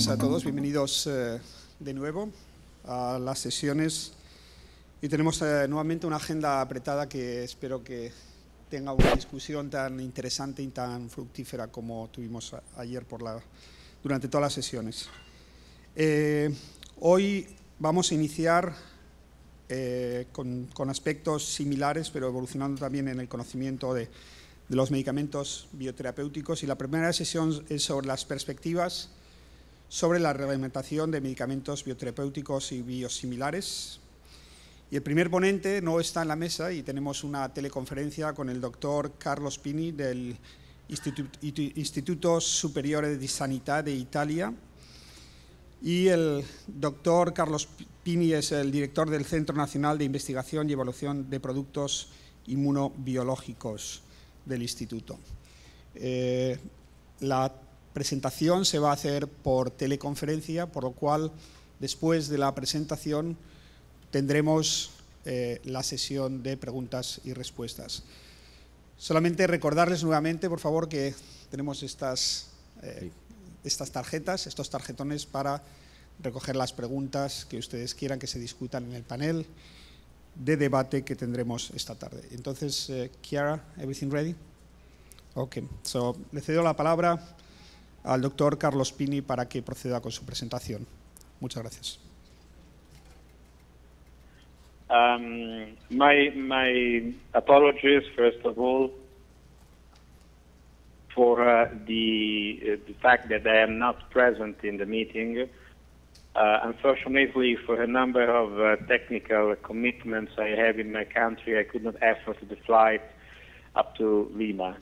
días a todos, bienvenidos de nuevo a las sesiones. Y tenemos nuevamente una agenda apretada que espero que tenga una discusión tan interesante y tan fructífera como tuvimos ayer durante todas las sesiones. Hoy vamos a iniciar con aspectos similares, pero evolucionando también en el conocimiento de los medicamentos bioterapéuticos, y la primera sesión es sobre las perspectivas sobre la reglamentación de medicamentos bioterapéuticos y biosimilares. Y el primer ponente no está en la mesa y tenemos una teleconferencia con el doctor Carlos Pini del Instituto Superiore di Sanità de Italia. Y el doctor Carlos Pini es el director del Centro Nacional de Investigación y Evaluación de Productos Inmunobiológicos del Instituto. La presentación se va a hacer por teleconferencia, por lo cual después de la presentación tendremos la sesión de preguntas y respuestas. Solamente recordarles nuevamente, por favor, que tenemos estas tarjetas, estos tarjetones para recoger las preguntas que ustedes quieran que se discutan en el panel de debate que tendremos esta tarde. Entonces, Chiara, everything ready? Ok, so le cedo la palabra al doctor Carlos Pini para que proceda con su presentación. Muchas gracias. My apologies, first of all, for the fact that I am not present in the meeting. Unfortunately, for a number of technical commitments I have in my country, I could not afford the flight up to Lima.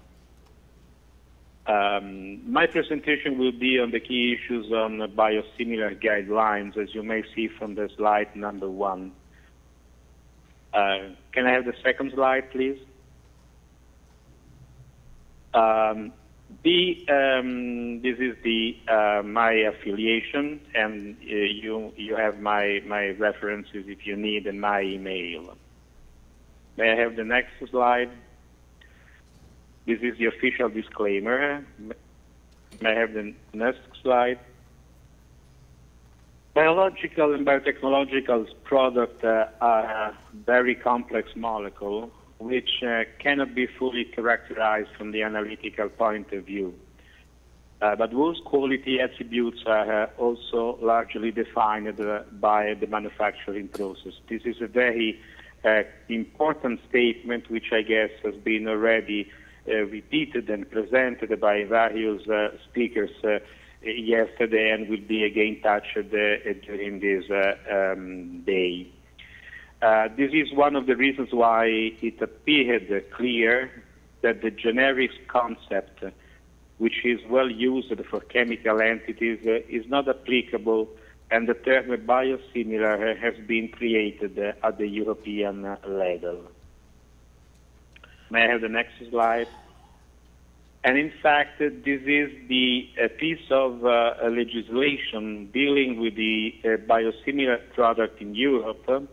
My presentation will be on the key issues on biosimilar guidelines, as you may see from the slide number 1. Can I have the second slide, please? This is my affiliation, and you have my references if you need, and my email. May I have the next slide? This is the official disclaimer. May I have the next slide? Biological and biotechnological products are a very complex molecule which cannot be fully characterized from the analytical point of view. But those quality attributes are also largely defined by the manufacturing process. This is a very important statement which I guess has been already repeated and presented by various speakers yesterday and will be again touched during this day. This is one of the reasons why it appeared clear that the generics concept, which is well used for chemical entities, is not applicable, and the term biosimilar has been created at the European level. May I have the next slide? And in fact, this is the piece of legislation dealing with the biosimilar product in Europe.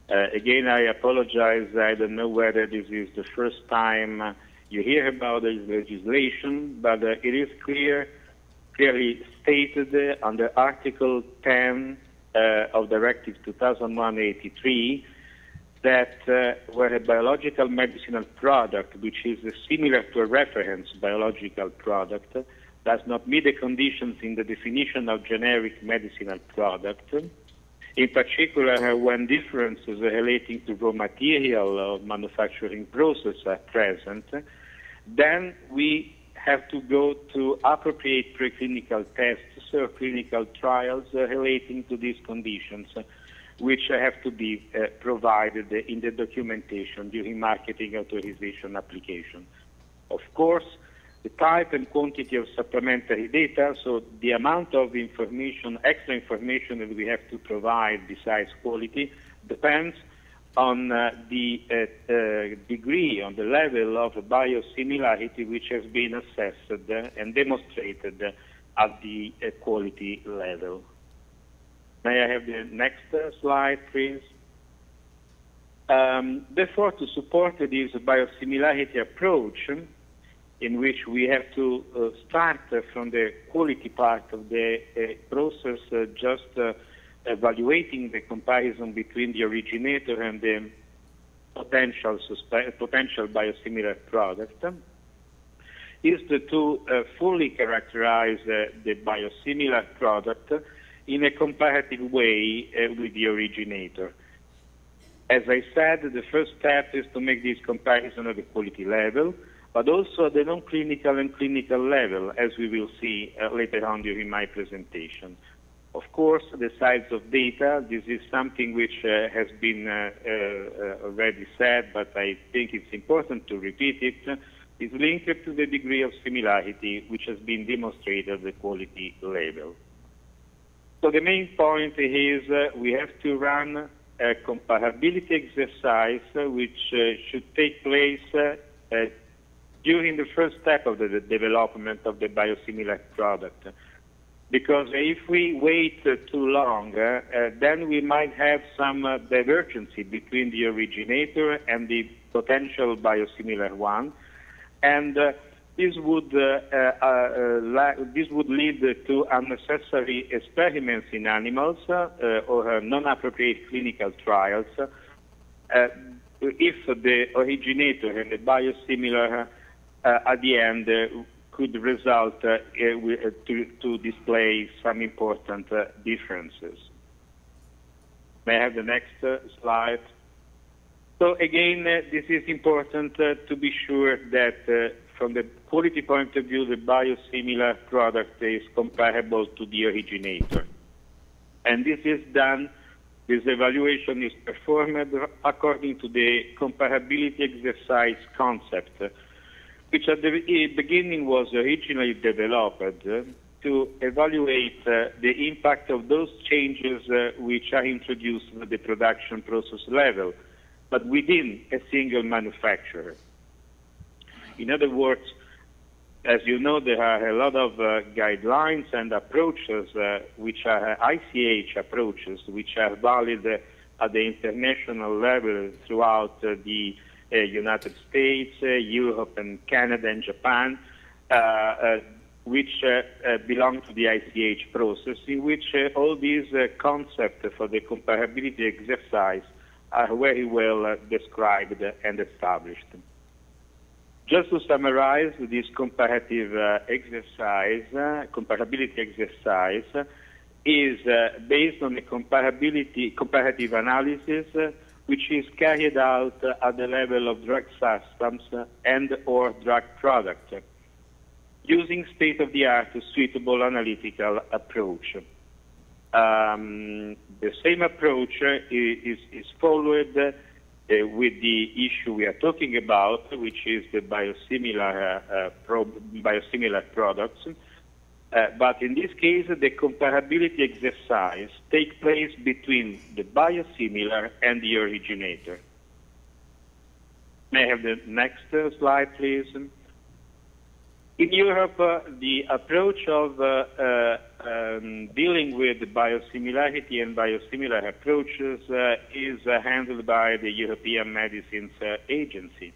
Again, I apologize. I don't know whether this is the first time you hear about this legislation, but it is clearly stated under Article 10 of Directive 2001/83 that where a biological medicinal product, which is similar to a reference biological product, does not meet the conditions in the definition of generic medicinal product, in particular when differences relating to raw material or manufacturing process are present, then we have to go to appropriate preclinical tests or clinical trials relating to these conditions, which have to be provided in the documentation during marketing authorization application. Of course, the type and quantity of supplementary data, so the amount of information, extra information that we have to provide besides quality, depends on the degree, on the level of biosimilarity which has been assessed and demonstrated at the quality level. May I have the next slide, please? Therefore, to support this biosimilarity approach, in which we have to start from the quality part of the process, just evaluating the comparison between the originator and the potential biosimilar product, is to fully characterize the biosimilar product in a comparative way with the originator. As I said, the first step is to make this comparison at the quality level, but also at the non-clinical and clinical level, as we will see later on during my presentation. Of course, the size of data, this is something which has been already said, but I think it's important to repeat it, is linked to the degree of similarity which has been demonstrated at the quality level. So the main point is we have to run a comparability exercise which should take place during the first step of the development of the biosimilar product. Because if we wait too long, then we might have some divergency between the originator and the potential biosimilar one, and this would lead to unnecessary experiments in animals or non-appropriate clinical trials if the originator and the biosimilar at the end could result to display some important differences. May I have the next slide? So again, this is important to be sure that from the quality point of view, the biosimilar product is comparable to the originator. And this is done, this evaluation is performed according to the comparability exercise concept, which at the beginning was originally developed to evaluate the impact of those changes which are introduced at the production process level, but within a single manufacturer. In other words, as you know, there are a lot of guidelines and approaches, which are ICH approaches, which are valid at the international level throughout the United States, Europe, and Canada, and Japan, which belong to the ICH process, in which all these concepts for the comparability exercise are very well described and established. Just to summarize, this comparative comparability exercise is based on a comparative analysis which is carried out at the level of drug substance and or drug product, using state-of-the-art suitable analytical approach. The same approach is followed with the issue we are talking about, which is the biosimilar products. But in this case, the comparability exercise takes place between the biosimilar and the originator. May I have the next slide, please? In Europe, the approach of dealing with biosimilarity and biosimilar approaches is handled by the European Medicines Agency.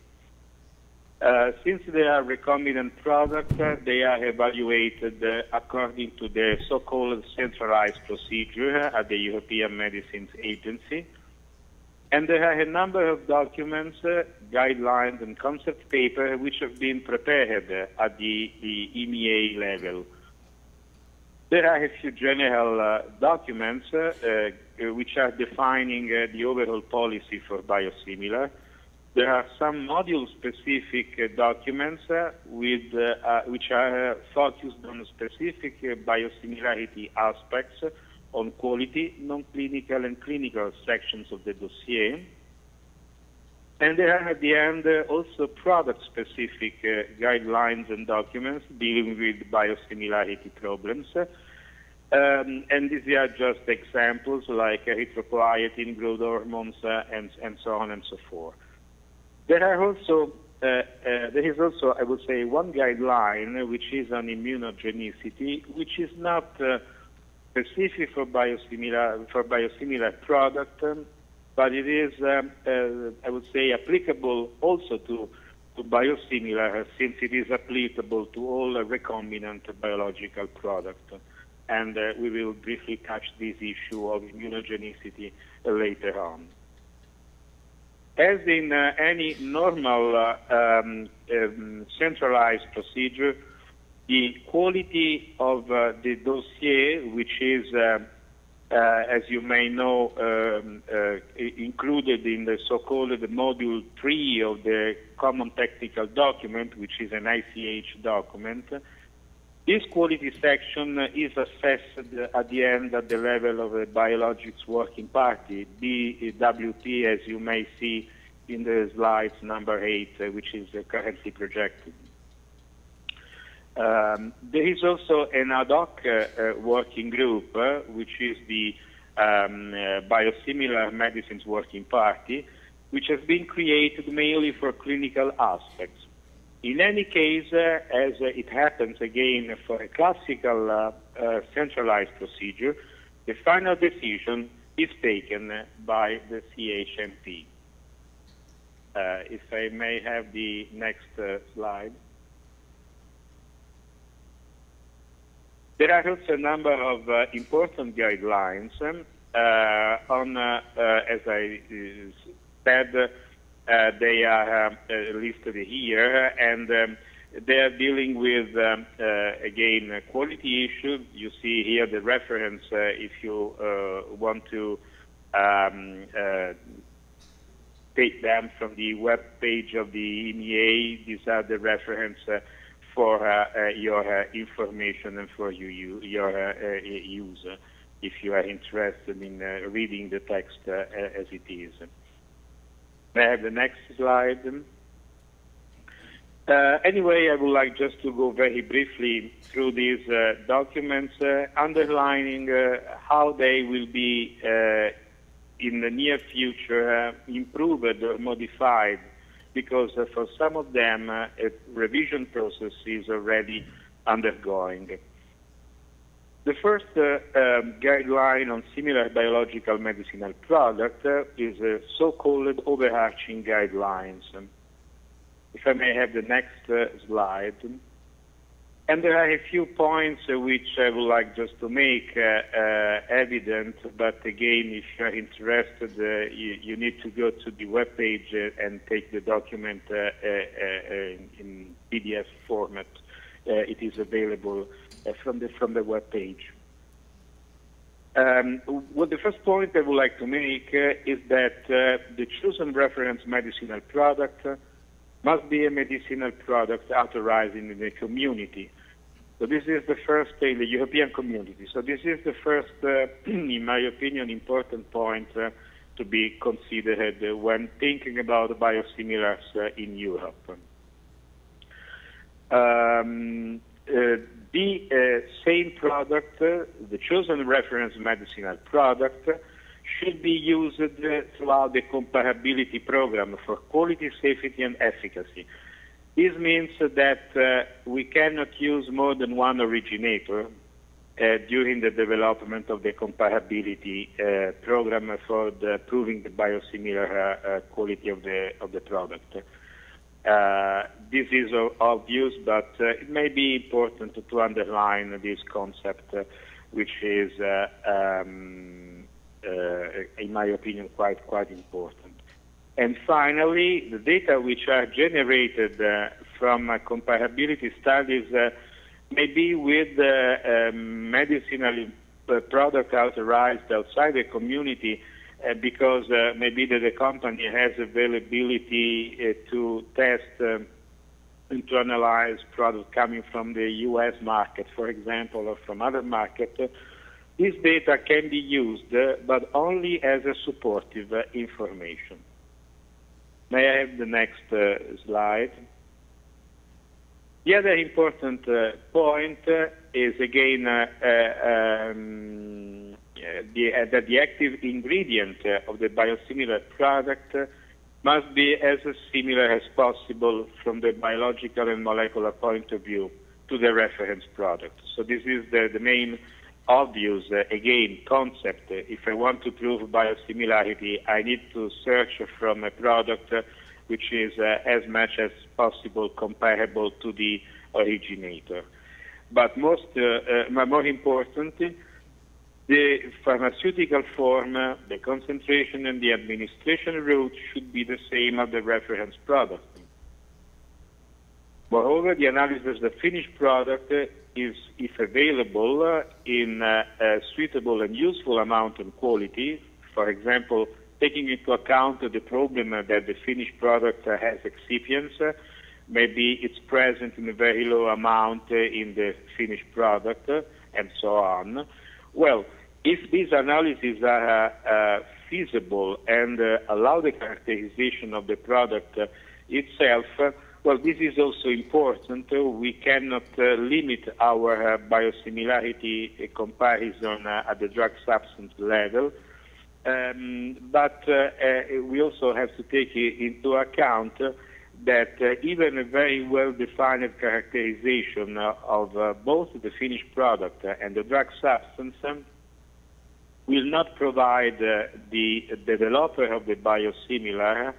Since they are recombinant products, they are evaluated according to the so-called centralized procedure at the European Medicines Agency. And there are a number of documents, guidelines, and concept papers which have been prepared at the EMEA level. There are a few general documents which are defining the overall policy for biosimilar. There are some module-specific documents which are focused on specific biosimilarity aspects on quality, non-clinical, and clinical sections of the dossier. And there are, at the end, also product-specific guidelines and documents dealing with biosimilarity problems. And these are just examples like erythropoietin, growth hormones, and so on and so forth. There is also, I would say, one guideline, which is on immunogenicity, which is not specific for biosimilar product, but it is, I would say, applicable also to to biosimilar since it is applicable to all recombinant biological products. And we will briefly touch this issue of immunogenicity later on. As in any normal centralized procedure, the quality of the dossier, which is, as you may know, included in the so-called Module 3 of the Common Technical Document, which is an ICH document, this quality section is assessed at the end at the level of a Biologics Working Party, BWP, as you may see in the slides number 8, which is currently projected. There is also an ad hoc working group, which is the Biosimilar Medicines Working Party, which has been created mainly for clinical aspects. In any case, as it happens again for a classical centralized procedure, the final decision is taken by the CHMP. If I may have the next slide. There are also a number of important guidelines as I said, they are listed here, and they are dealing with, again, quality issues. You see here the reference if you want to take them from the web page of the EMEA. These are the reference for your information and for your use, if you are interested in reading the text as it is. May I have the next slide? Anyway, I would like just to go very briefly through these documents, underlining how they will be in the near future improved or modified, because for some of them a revision process is already undergoing. The first guideline on similar biological medicinal product is a so-called overarching guidelines. If I may have the next slide. And there are a few points which I would like just to make evident, but again, if you are interested, you need to go to the web page and take the document in PDF format. It is available from the web page. Well, the first point I would like to make is that the chosen reference medicinal product must be a medicinal product authorized in the community. So this is the first in the European community. So this is the first, in my opinion, important point to be considered when thinking about biosimilars in Europe. The same product, the chosen reference medicinal product, should be used throughout the comparability program for quality, safety, and efficacy. This means that we cannot use more than one originator during the development of the comparability program for proving the biosimilar quality of the product. This is obvious, but it may be important to underline this concept, which is, in my opinion, quite important. And finally, the data which are generated from comparability studies may be with medicinal product authorized outside the community, because maybe the company has availability to test and to analyze products coming from the U.S. market, for example, or from other markets. This data can be used, but only as a supportive information. May I have the next slide? The other important point is, again, that the active ingredient of the biosimilar product must be as similar as possible from the biological and molecular point of view to the reference product. So this is the main obvious, again, concept. If I want to prove biosimilarity, I need to search from a product which is as much as possible comparable to the originator. But more important, the pharmaceutical form, the concentration and the administration route should be the same as the reference product. Moreover, the analysis of the finished product is, if available, in a suitable and useful amount and quality, for example, taking into account the problem that the finished product has excipients, maybe it's present in a very low amount in the finished product, and so on. Well, if these analyses are feasible and allow the characterization of the product itself, well, this is also important. We cannot limit our biosimilarity comparison at the drug substance level, but we also have to take into account that even a very well-defined characterization of both the finished product and the drug substance will not provide the developer of the biosimilar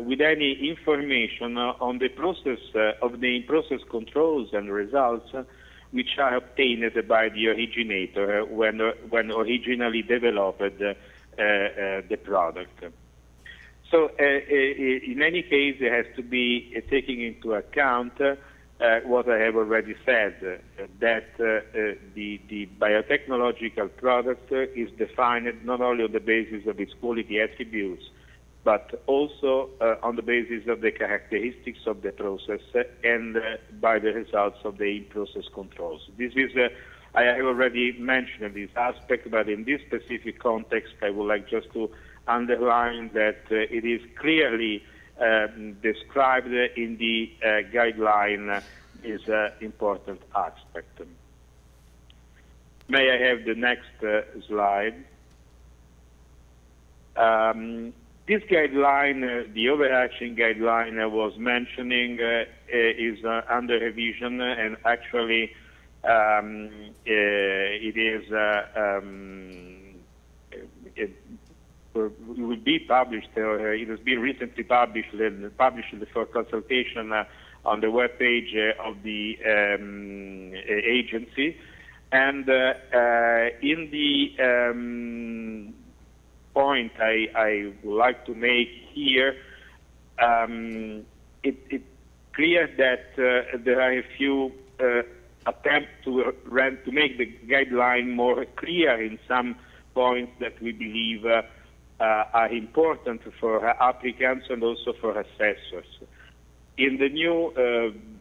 with any information on the process of the in-process controls and results which are obtained by the originator when originally developed the product. So in any case, it has to be taken into account what I have already said, that the biotechnological product is defined not only on the basis of its quality attributes, but also on the basis of the characteristics of the process and by the results of the in-process controls. This is, I have already mentioned this aspect, but in this specific context, I would like just to underline that it is clearly described in the guideline is an important aspect. May I have the next slide? This guideline, the overarching guideline I was mentioning, is under revision, and actually it is it will be published, or it has been recently published for consultation on the web page of the agency. And in the point I would like to make here, it's clear that there are a few attempts to make the guideline more clear in some points that we believe are important for applicants and also for assessors. In the new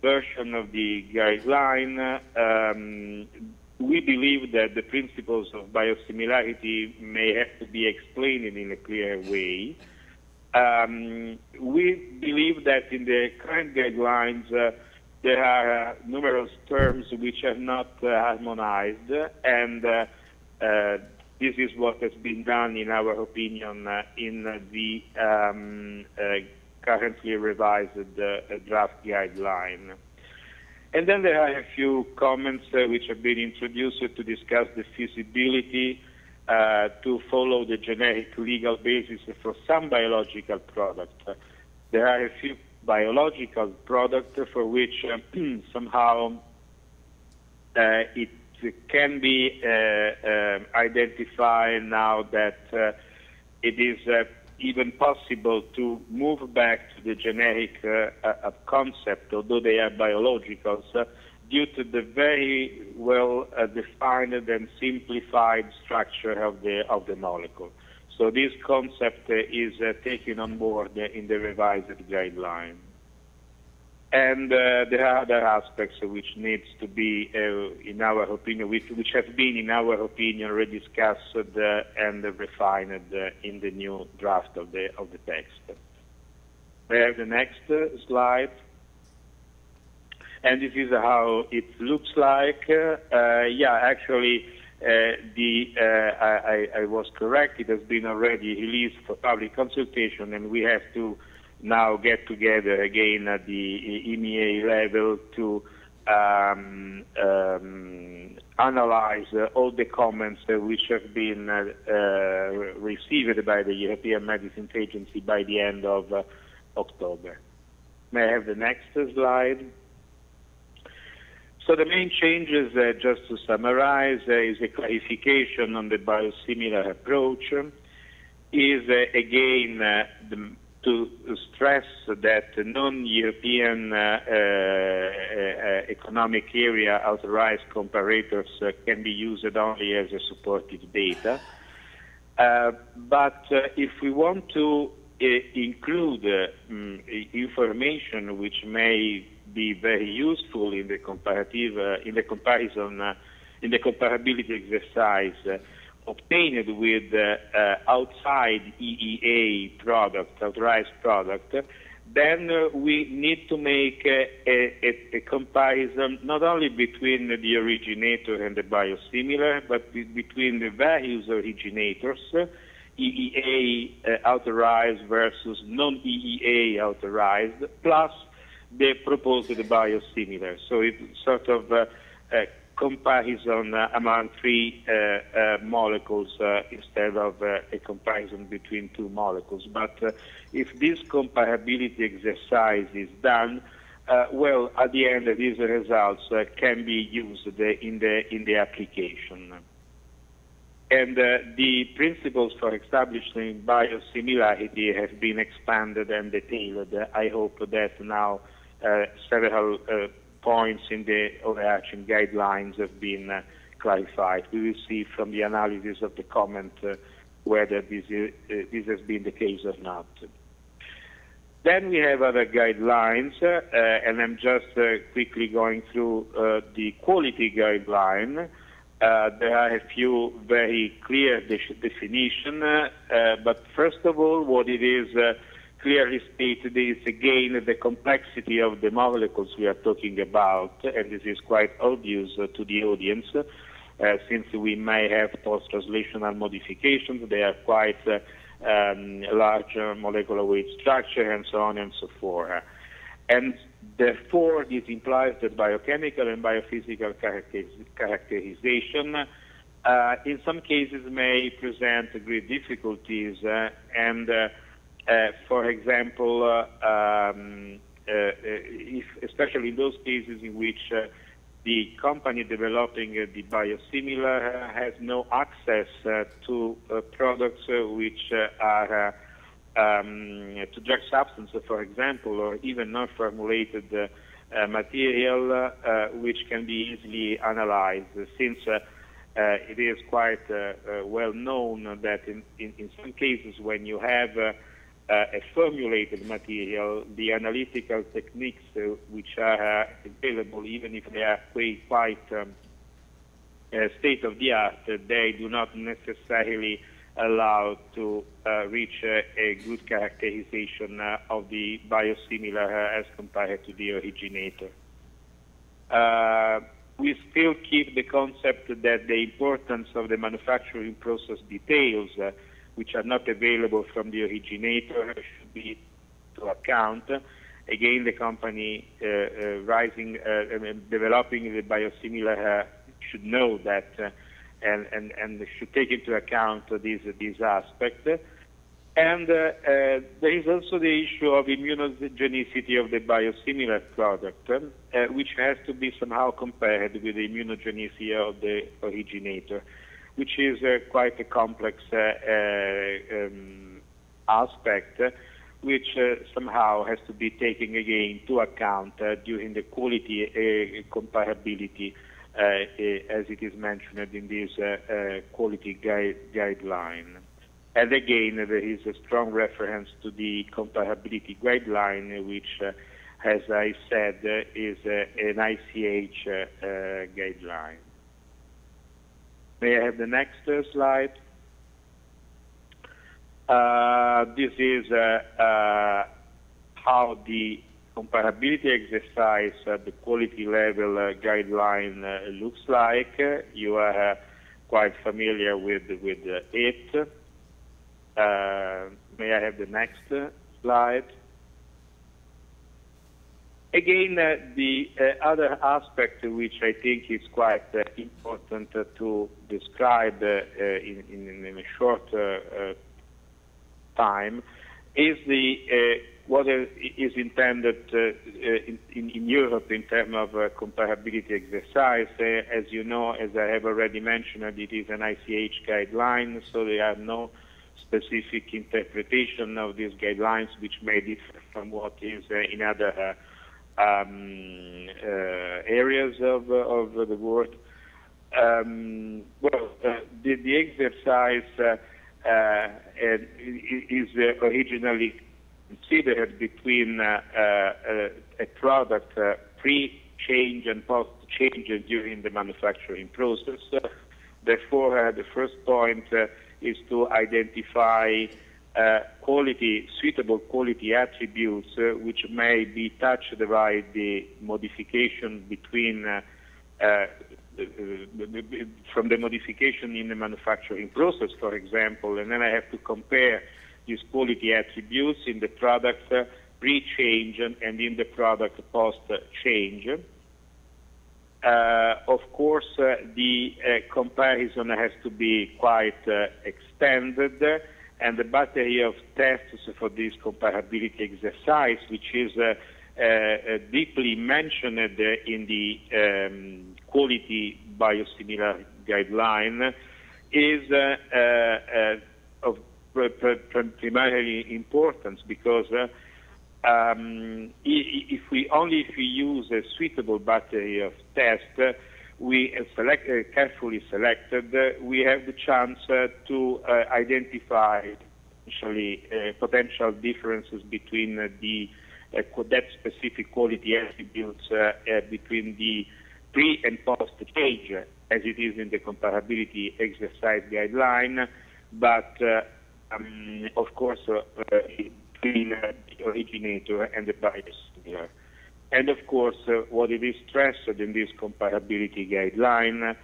version of the guideline, we believe that the principles of biosimilarity may have to be explained in a clear way. We believe that in the current guidelines there are numerous terms which are not harmonized, and this is what has been done, in our opinion, in the currently revised draft guideline. And then there are a few comments which have been introduced to discuss the feasibility to follow the generic legal basis for some biological products. There are a few biological products for which somehow it can be identified now that it is even possible to move back to the generic concept, although they are biologicals, due to the very well defined and simplified structure of the molecule. So this concept is taken on board in the revised guideline. And there are other aspects which needs to be, in our opinion, which have been, in our opinion, rediscussed and refined in the new draft of the text. We have the next slide, and this is how it looks like. Yeah, actually, I was correct. It has been already released for public consultation, and we have to now get together again at the EMEA level to analyze all the comments which have been received by the European Medicines Agency by the end of October. May I have the next slide? So the main changes, just to summarize, is a clarification on the biosimilar approach, is again to stress that non-European economic area authorized comparators can be used only as a supportive data. But if we want to include information which may be very useful in the comparative, in the comparability exercise obtained with outside EEA product, authorized product, then we need to make a comparison not only between the originator and the biosimilar, but between the various originators, EEA authorized versus non-EEA authorized, plus the proposed biosimilar. So it's sort of a comparison among three molecules instead of a comparison between two molecules. But if this comparability exercise is done, well, at the end, these results can be used in the application. And the principles for establishing biosimilarity have been expanded and detailed. I hope that now several points in the overarching guidelines have been clarified. We will see from the analysis of the comment whether this has been the case or not. Then we have other guidelines, and I'm just quickly going through the quality guideline. There are a few very clear definitions, but first of all, what it is clearly stated is, again, the complexity of the molecules we are talking about, and this is quite obvious to the audience, since we may have post-translational modifications. They are quite large molecular weight structure, and so on and so forth. And therefore, this implies that biochemical and biophysical characterization in some cases may present great difficulties, and for example, especially in those cases in which the company developing the biosimilar has no access to products which are to drug substance, for example, or even non-formulated material which can be easily analyzed, since it is quite well known that in some cases when you have a formulated material, the analytical techniques which are available, even if they are quite state-of-the-art, they do not necessarily allow to reach a good characterization of the biosimilar as compared to the originator. We still keep the concept that the importance of the manufacturing process details, which are not available from the originator, should be to account. Again, the company developing the biosimilar should know that and should take into account this aspect. And there is also the issue of immunogenicity of the biosimilar product, which has to be somehow compared with the immunogenicity of the originator, which is quite a complex aspect, which somehow has to be taken again into account during the quality comparability, as it is mentioned in this quality guideline. And again, there is a strong reference to the comparability guideline, which, as I said, is an ICH guideline. May I have the next slide? This is how the comparability exercise at the quality level guideline looks like. You are quite familiar with it. May I have the next slide? Again, the other aspect which I think is quite important to describe in a short time is what is intended in Europe in terms of comparability exercise. As you know, as I have already mentioned, it is an ICH guideline, so there are no specific interpretation of these guidelines which may differ from what is in other areas of the world. The exercise is originally considered between a product pre-change and post-change during the manufacturing process. Therefore, the first point is to identify suitable quality attributes which may be touched by the modification from the modification in the manufacturing process, for example, and then I have to compare these quality attributes in the product pre-change and in the product post-change. Of course, the comparison has to be quite extended, and the battery of tests for this comparability exercise, which is deeply mentioned in the quality biosimilar guideline, is of primary importance because if we use a suitable battery of tests, carefully selected, we have the chance to identify potential differences between that specific quality attributes between the pre and post change, as it is in the comparability exercise guideline, but of course between the originator and the biosimilar. And of course, what it is stressed in this comparability guideline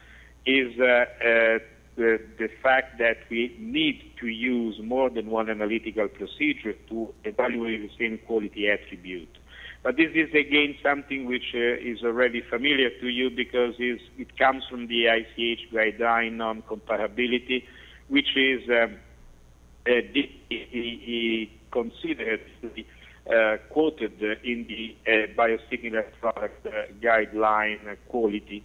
is the fact that we need to use more than one analytical procedure to evaluate the same quality attribute. But this is again something which is already familiar to you because it comes from the ICH guideline on comparability, which is considered quoted in the biosimilar product guideline quality.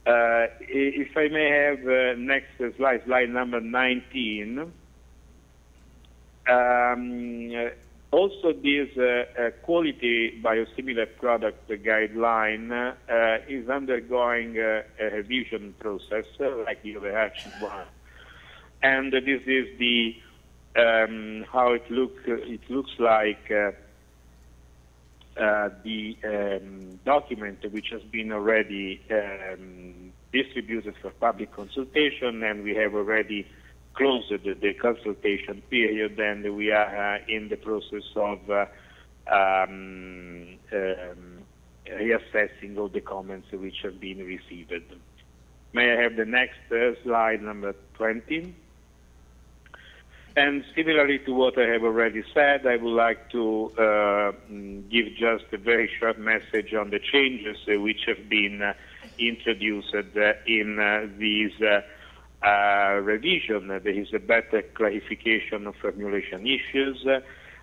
If I may have next slide number 19. Also, this quality biosimilar product guideline is undergoing a revision process, like the overarching one, and this is the how it looks. It looks like the document which has been already distributed for public consultation, and we have already closed the consultation period, and we are in the process of reassessing all the comments which have been received. May I have the next slide, number 20? And similarly to what I have already said, I would like to give just a very short message on the changes which have been introduced in these revision. There is a better clarification of formulation issues.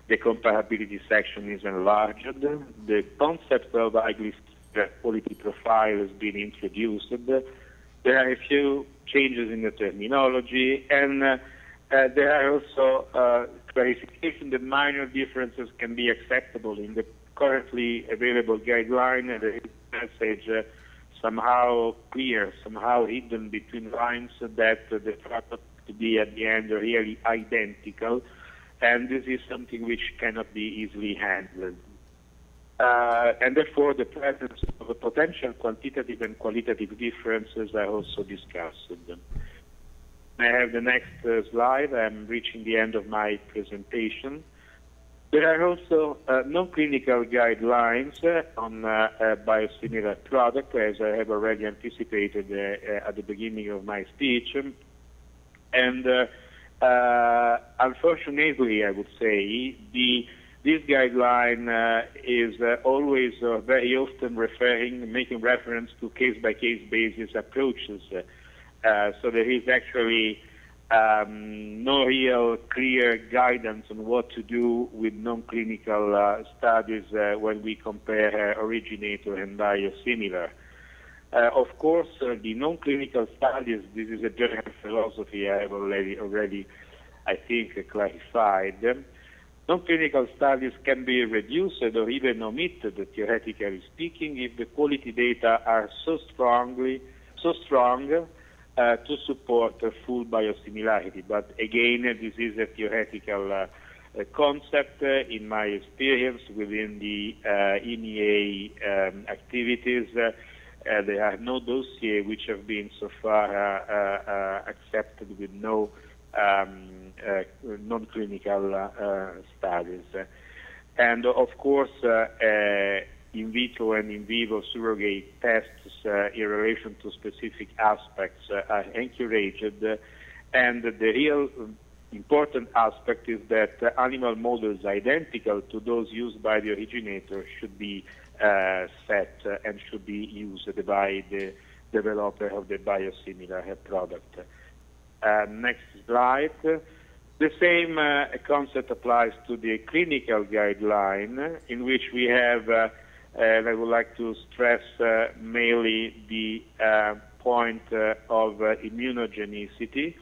The comparability section is enlarged. The concept of quality profile has been introduced. There are a few changes in the terminology, and there are also clarification that minor differences can be acceptable in the currently available guideline, and the message somehow clear, somehow hidden between lines, that the product to be at the end really identical, and this is something which cannot be easily handled. And therefore, the presence of a potential quantitative and qualitative differences are also discussed. I have the next slide. I'm reaching the end of my presentation. There are also non-clinical guidelines on biosimilar product, as I have already anticipated at the beginning of my speech. And unfortunately, I would say, the this guideline is always very often making reference to case-by-case basis approaches. So there is actually no real clear guidance on what to do with non-clinical studies when we compare originator and biosimilar. Of course, the non-clinical studies, this is a general philosophy I have already I think, clarified. Non-clinical studies can be reduced or even omitted, theoretically speaking, if the quality data are so strong to support a full biosimilarity. But again, this is a theoretical concept. In my experience within the EMEA activities, there are no dossiers which have been so far accepted with no non-clinical studies. And of course, in vitro and in vivo surrogate tests in relation to specific aspects are encouraged, and the real important aspect is that animal models identical to those used by the originator should be set and should be used by the developer of the biosimilar product. Next slide. The same concept applies to the clinical guideline, in which we have, and I would like to stress mainly the point of immunogenicity.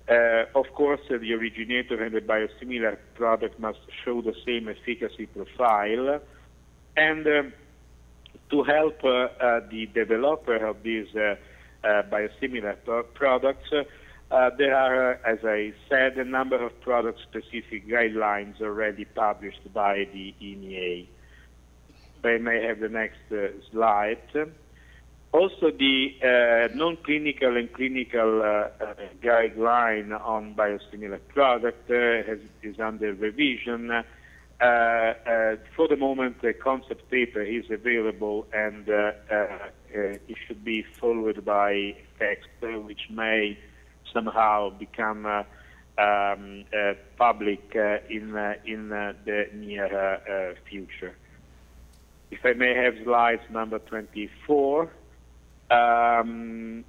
Of course, the originator and the biosimilar product must show the same efficacy profile, and to help the developer of these biosimilar products, there are, as I said, a number of product-specific guidelines already published by the EMEA. If I may have the next slide. Also, the non-clinical and clinical guideline on biosimilar product is under revision. For the moment, the concept paper is available, and it should be followed by text, which may somehow become public in the near future. If I may have slides number 24. And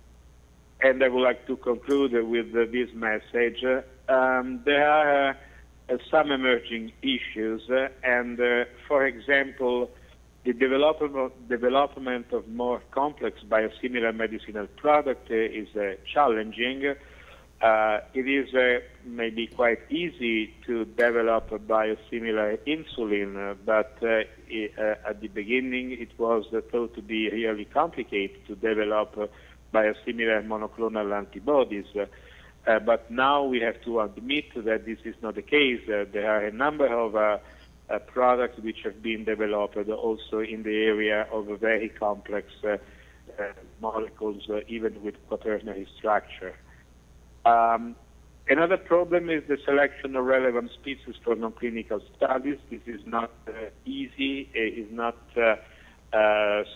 I would like to conclude with this message. There are some emerging issues, and for example, the development of more complex biosimilar medicinal product is challenging. It is maybe quite easy to develop a biosimilar insulin, but at the beginning it was thought to be really complicated to develop biosimilar monoclonal antibodies. But now we have to admit that this is not the case. There are a number of products which have been developed also in the area of very complex molecules, even with quaternary structure. Another problem is the selection of relevant species for non-clinical studies. This is not easy, it is not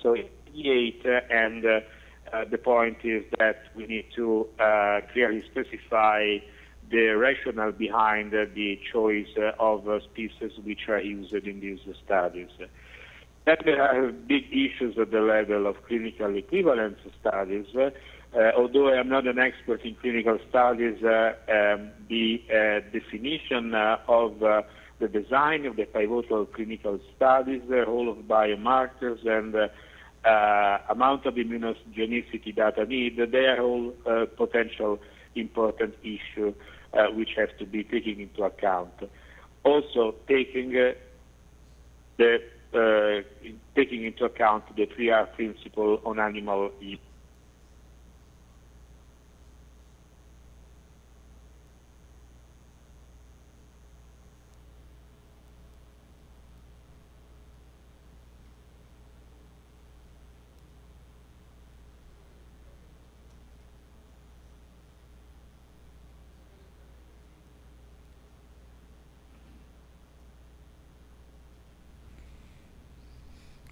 so immediate, and the point is that we need to clearly specify the rationale behind the choice of species which are used in these studies. Then there are big issues at the level of clinical equivalence studies. Although I am not an expert in clinical studies, the definition of the design of the pivotal clinical studies, the role of biomarkers, and amount of immunogenicity data needed, they are all potential important issues which have to be taken into account. Also, taking into account the 3R principle on animal use.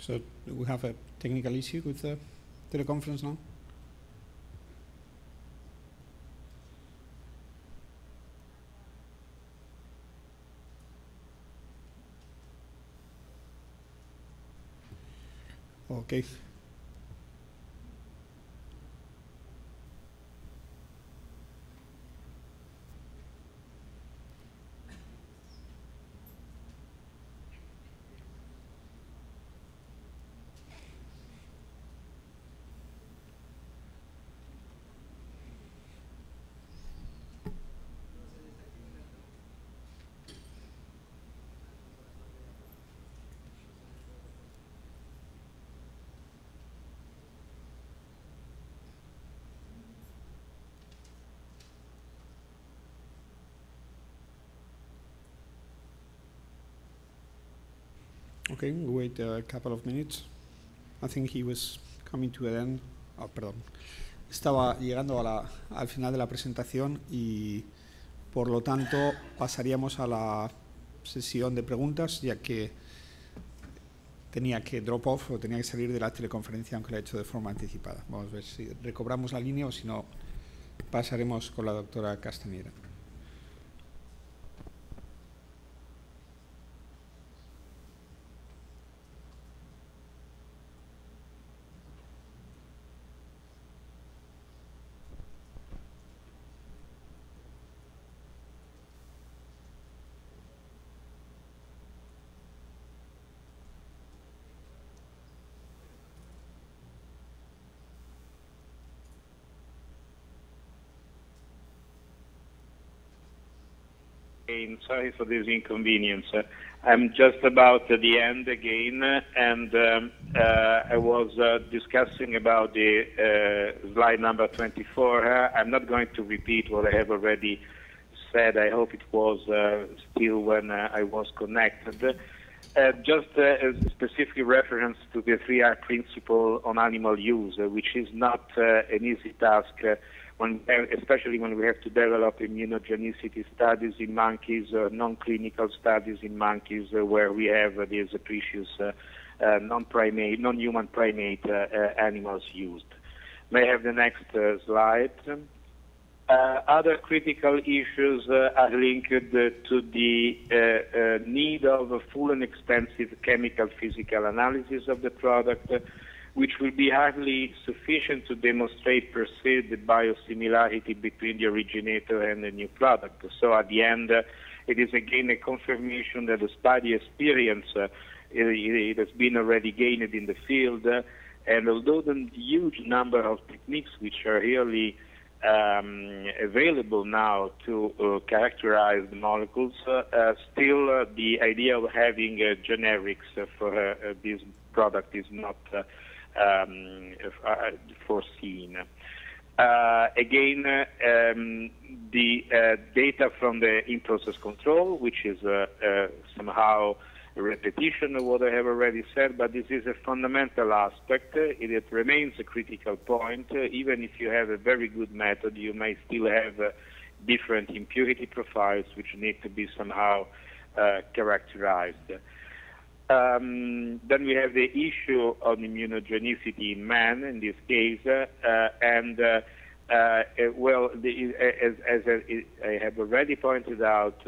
So we have a technical issue with the teleconference now. Okay. Okay, we'll wait a couple of minutes. I think he was coming to an end. Oh, perdón. Estaba llegando al final de la presentación y por lo tanto pasaríamos a la sesión de preguntas, ya que tenía que drop off o tenía que salir de la teleconferencia, aunque la he hecho de forma anticipada. Vamos a ver si recobramos la línea o si no pasaremos con la doctora Castañeda. Sorry for this inconvenience. I'm just about at the end again, and I was discussing about the slide number 24. I'm not going to repeat what I have already said. I hope it was still when I was connected. Just a specific reference to the 3R principle on animal use, which is not an easy task, especially when we have to develop immunogenicity studies in monkeys, non-clinical studies in monkeys, where we have these precious non-human primate animals used. May I have the next slide? Other critical issues are linked to the need of a full and expensive chemical physical analysis of the product, which will be hardly sufficient to demonstrate per se the biosimilarity between the originator and the new product. So at the end, it is again a confirmation that despite the experience it has been already gained in the field, and although the huge number of techniques which are really available now to characterize the molecules, still the idea of having generics for this product is not foreseen. Again, the data from the in-process control, which is somehow a repetition of what I have already said, but this is a fundamental aspect. It remains a critical point. Even if you have a very good method, you may still have different impurity profiles which need to be somehow characterized. Then we have the issue of immunogenicity in man, in this case, and well, as I have already pointed out,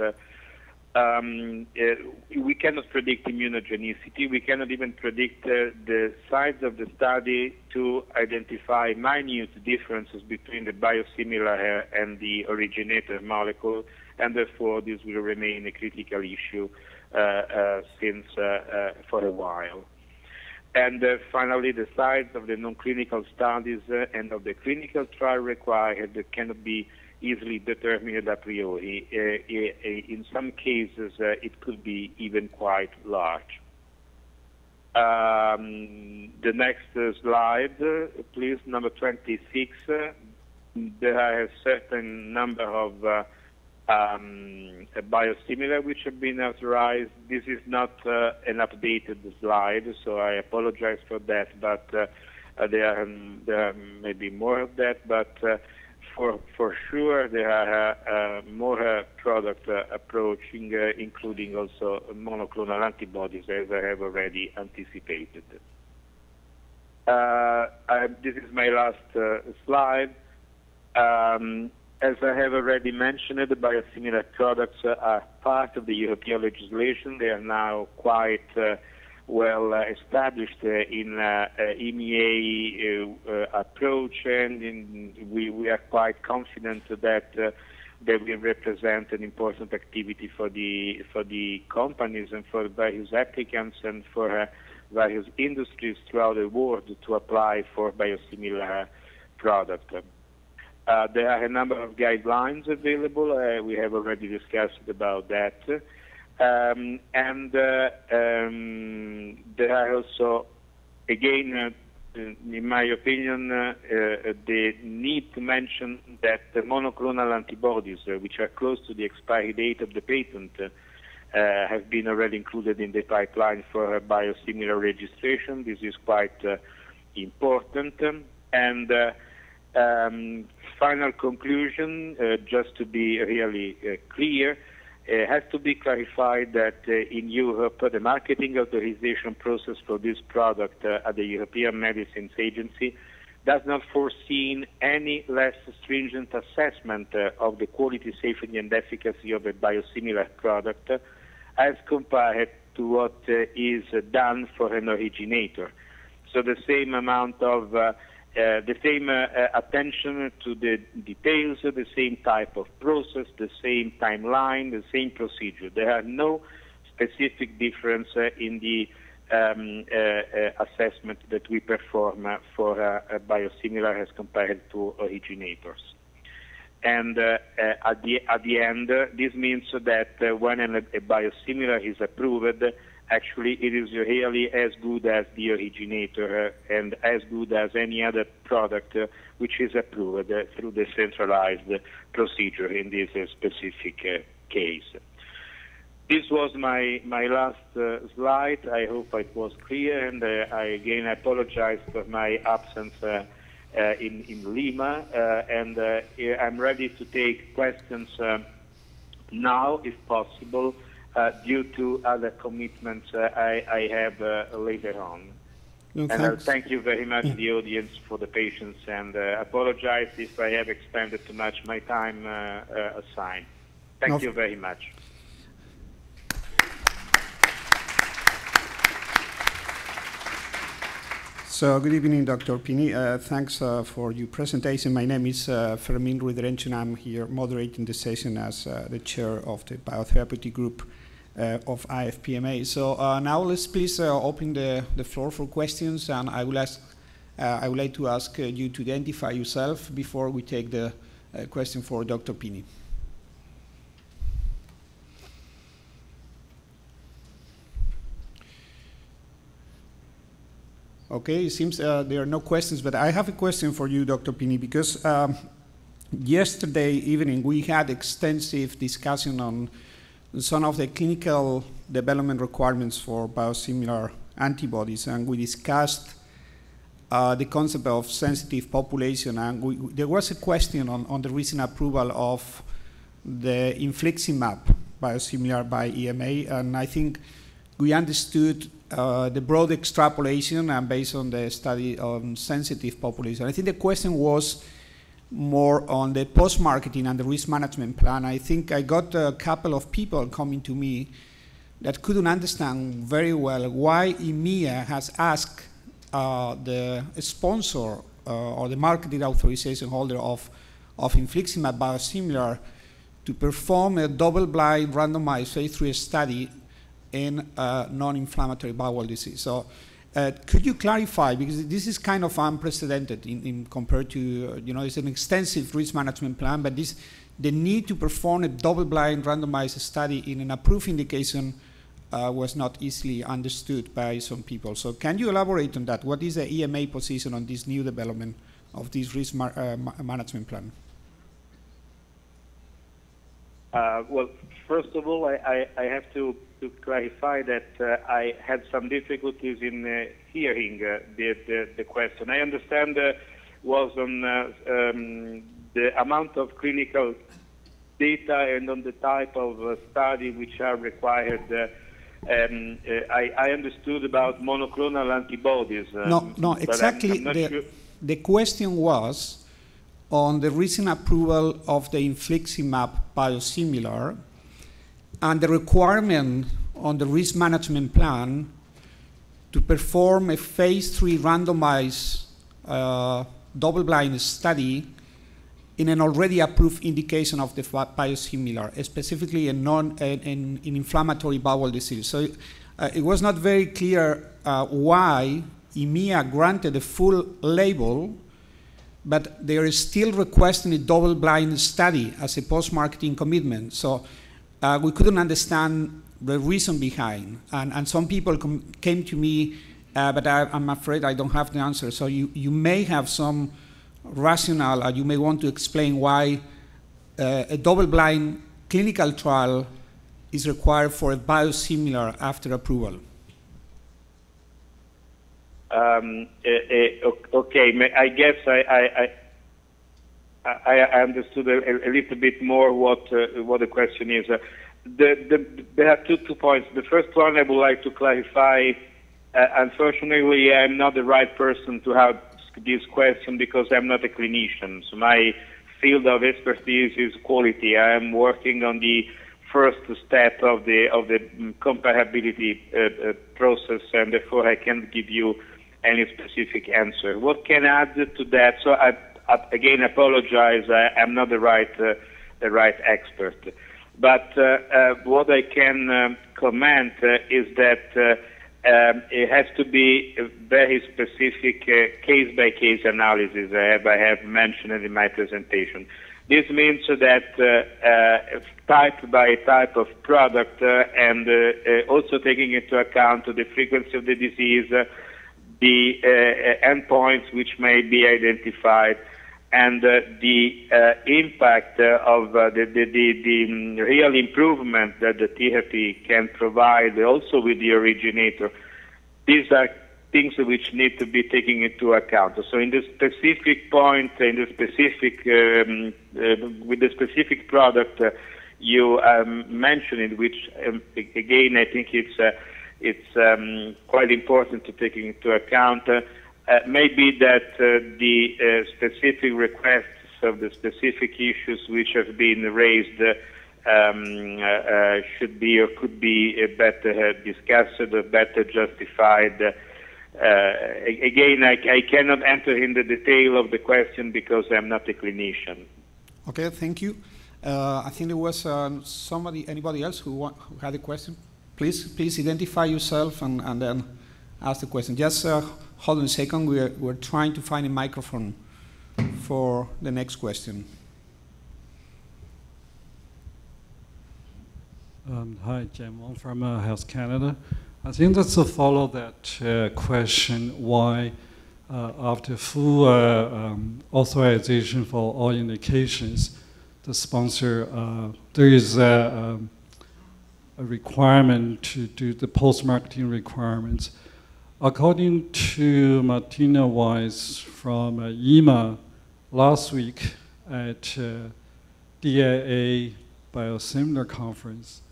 we cannot predict immunogenicity. We cannot even predict the size of the study to identify minute differences between the biosimilar and the originator molecule, and therefore this will remain a critical issue since for a while. And finally, the size of the non-clinical studies and of the clinical trial required cannot be easily determined a priori. In some cases, it could be even quite large. The next slide, please, number 26. There are a certain number of biosimilar which have been authorized. This is not an updated slide, so I apologize for that, but there are maybe more of that, but for sure there are more product approaching, including also monoclonal antibodies, as I have already anticipated. This is my last slide. As I have already mentioned, the biosimilar products are part of the European legislation. They are now quite well established in EMEA approach, and we are quite confident that they will represent an important activity for the companies and for various applicants and for various industries throughout the world to apply for biosimilar product. There are a number of guidelines available. We have already discussed about that. And there are also, again, in my opinion, the need to mention that the monoclonal antibodies, which are close to the expiry date of the patent, have been already included in the pipeline for biosimilar registration. This is quite important. And final conclusion, just to be really clear, it has to be clarified that in Europe, the marketing authorization process for this product at the European Medicines Agency does not foresee any less stringent assessment of the quality, safety, and efficacy of a biosimilar product as compared to what is done for an originator. So the same amount of attention to the details, the same type of process, the same timeline, the same procedure. There are no specific difference in the assessment that we perform for a biosimilar as compared to originators. And at the end, this means that when a biosimilar is approved, actually, it is really as good as the originator and as good as any other product which is approved through the centralized procedure in this specific case. This was my last slide. I hope it was clear, and I again apologize for my absence in Lima, and I'm ready to take questions now, if possible, due to other commitments I have later on. No, and thank you very much, the audience, for the patience, and apologize if I have expended too much my time assigned. Thank you very much. So, good evening, Dr. Pini. Thanks for your presentation. My name is Fermin Ruiderenchu, and I'm here moderating the session as the chair of the biotherapeutic group of IFPMA. So now let's please open the floor for questions, and I would like to ask you to identify yourself before we take the question for Dr. Pini. Okay, it seems there are no questions, but I have a question for you, Dr. Pini, because yesterday evening we had extensive discussion on some of the clinical development requirements for biosimilar antibodies, and we discussed the concept of sensitive population, and there was a question on the recent approval of the infliximab biosimilar by EMA, and I think we understood the broad extrapolation and based on the study on sensitive population. I think the question was more on the post-marketing and the risk management plan. I think I got a couple of people coming to me that couldn't understand very well why EMEA has asked the sponsor or the marketing authorization holder of infliximab biosimilar to perform a double-blind randomized phase 3 study in non-inflammatory bowel disease. So could you clarify, because this is kind of unprecedented in compared to, it's an extensive risk management plan, but the need to perform a double-blind randomized study in an approved indication was not easily understood by some people. So can you elaborate on that? What is the EMA position on this new development of this risk management plan? Well, first of all, I have to clarify that I had some difficulties in hearing the question. I understand was on the amount of clinical data and on the type of study which are required. I understood about monoclonal antibodies. No, exactly. I'm not sure. The question was on the recent approval of the infliximab biosimilar and the requirement on the risk management plan to perform a phase 3 randomized double-blind study in an already approved indication of the biosimilar, specifically in inflammatory bowel disease. So it was not very clear why EMEA granted a full label, but they are still requesting a double-blind study as a post-marketing commitment. So we couldn't understand the reason behind. And some people came to me, but I'm afraid I don't have the answer. So you may have some rationale, and you may want to explain why a double-blind clinical trial is required for a biosimilar after approval. Okay, I guess I understood a little bit more what the question is. There are two points. The first one I would like to clarify. Unfortunately, I'm not the right person to have this question because I'm not a clinician. So my field of expertise is quality. I am working on the first step of the comparability process, and therefore I can't give you any specific answer. What can I add to that? So I again apologize. I'm not the right expert. But what I can comment is that it has to be a very specific case-by-case analysis, I have mentioned in my presentation. This means that type by type of product and also taking into account the frequency of the disease, the endpoints which may be identified, and the impact of the real improvement that the therapy can provide also with the originator. These are things which need to be taken into account. So in the specific point, in the specific, with the specific product you mentioned, which again I think it's quite important to take into account. Maybe that the specific requests of the specific issues which have been raised should be or could be better discussed or better justified. Again, I cannot enter in the detail of the question because I'm not a clinician. Okay, thank you. I think there was anybody else who had a question? Please identify yourself and then ask the question. Just hold on a second. We're trying to find a microphone for the next question. Hi, Jim Wong from Health Canada. I think that's to follow that question, why after full authorization for all indications, the sponsor, there is a requirement to do the post-marketing requirements. According to Martina Weiss from EMA last week at DIA Biosimilar Conference,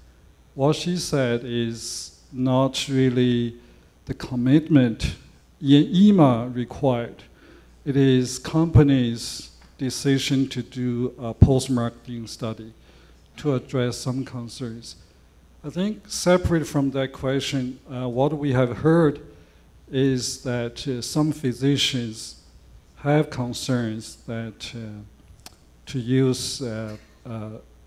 what she said is not really the commitment EMA required. It is companies' decision to do a post-marketing study to address some concerns. I think separate from that question, what we have heard is that some physicians have concerns that to use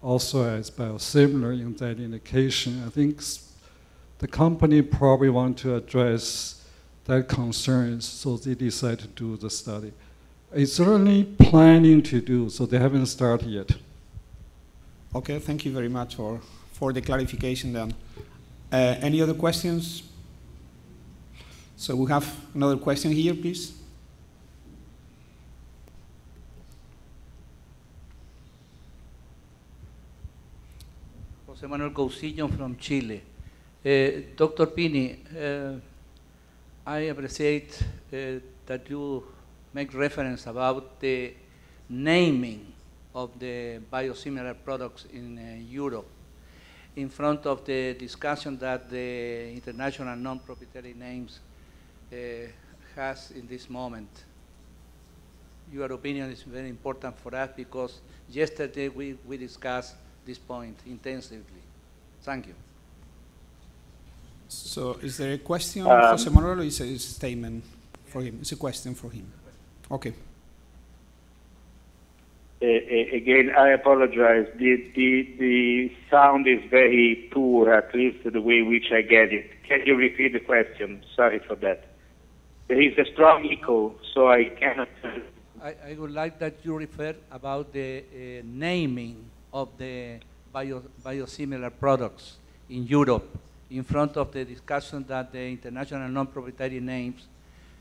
also as biosimilar in that indication. I think the company probably want to address that concerns, so they decide to do the study. It's certainly planning to do, so they haven't started yet. Okay, thank you very much for the clarification then. Any other questions? So we have another question here, please. José Manuel Cousillo from Chile. Dr. Pini, I appreciate that you make reference about the naming of the biosimilar products in Europe in front of the discussion that the international non-proprietary names has in this moment. Your opinion is very important for us because yesterday we discussed this point intensively. Thank you. So is there a question, Jose Manuel, or is it a statement for him? It's a question for him. Okay. Again, I apologize. The sound is very poor, at least the way in which I get it. Can you repeat the question? Sorry for that. There is a strong echo, so I cannot. I would like that you refer about the naming of the biosimilar products in Europe in front of the discussion that the international non-proprietary names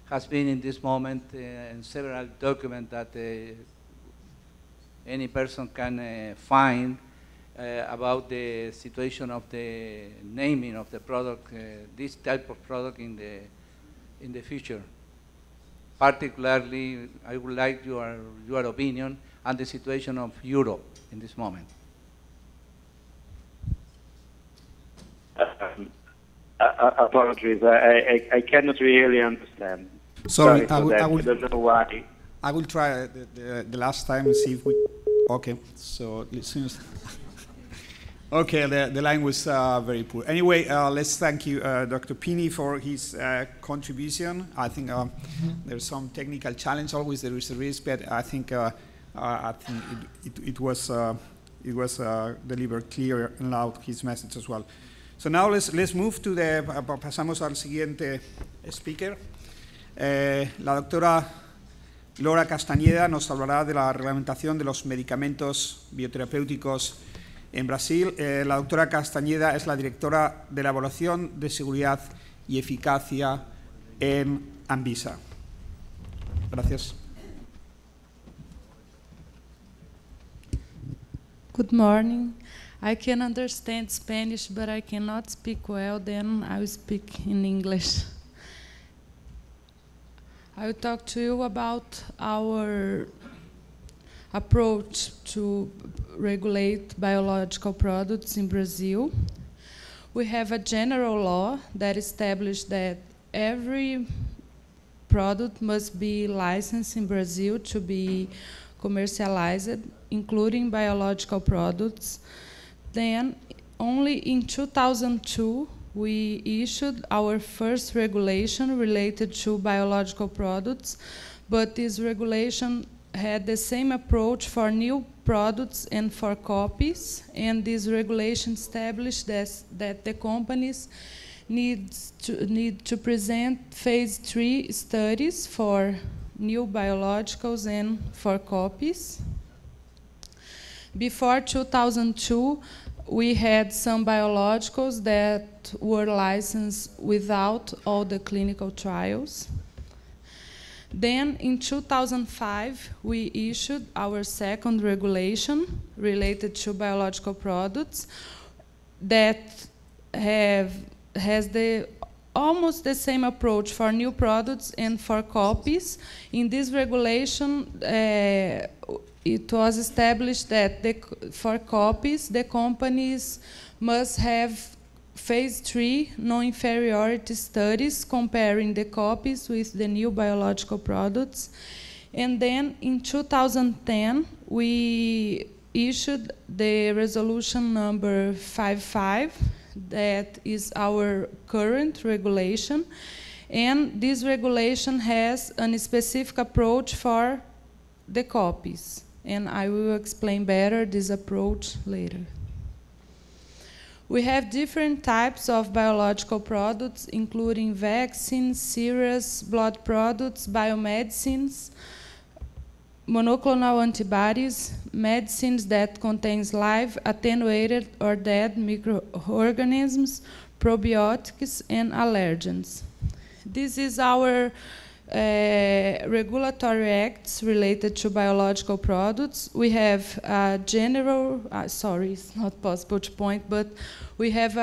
has been in this moment in several documents that any person can find about the situation of the naming of the product, this type of product in the future. Particularly, I would like your opinion on the situation of Europe in this moment. Apologies, I cannot really understand. Sorry, I don't know why. I will try the last time and see if we. Okay, so listeners. Okay, the line was very poor. Anyway, let's thank you, Dr. Pini, for his contribution. I think there's some technical challenge. Always there is a risk, but I think it was delivered clear and loud, his message as well. So now let's move to the. Pasamos al siguiente speaker. La doctora Laura Castañeda nos hablará de la reglamentación de los medicamentos bioterapéuticos en Brasil. La doctora Castañeda es la directora de la evaluación de seguridad y eficacia en Anvisa. Gracias. Good morning. I can understand Spanish, but I cannot speak well, then I will speak in English. I will talk to you about our approach to regulate biological products in Brazil. We have a general law that establishes that every product must be licensed in Brazil to be commercialized, including biological products. Then, only in 2002, we issued our first regulation related to biological products, but this regulation had the same approach for new products and for copies, and this regulation established that the companies need to present phase 3 studies for new biologicals and for copies. Before 2002, we had some biologicals that were licensed without all the clinical trials. Then in 2005, we issued our second regulation related to biological products that has almost the same approach for new products and for copies. In this regulation, it was established that for copies, the companies must have phase 3 non-inferiority studies comparing the copies with the new biological products. And then in 2010, we issued the resolution number 55, that is our current regulation. And this regulation has a specific approach for the copies. And I will explain better this approach later. We have different types of biological products, including vaccines, serums, blood products, biomedicines, monoclonal antibodies, medicines that contain live, attenuated, or dead microorganisms, probiotics, and allergens. This is our regulatory acts related to biological products. We have general, sorry, it's not possible to point, but we have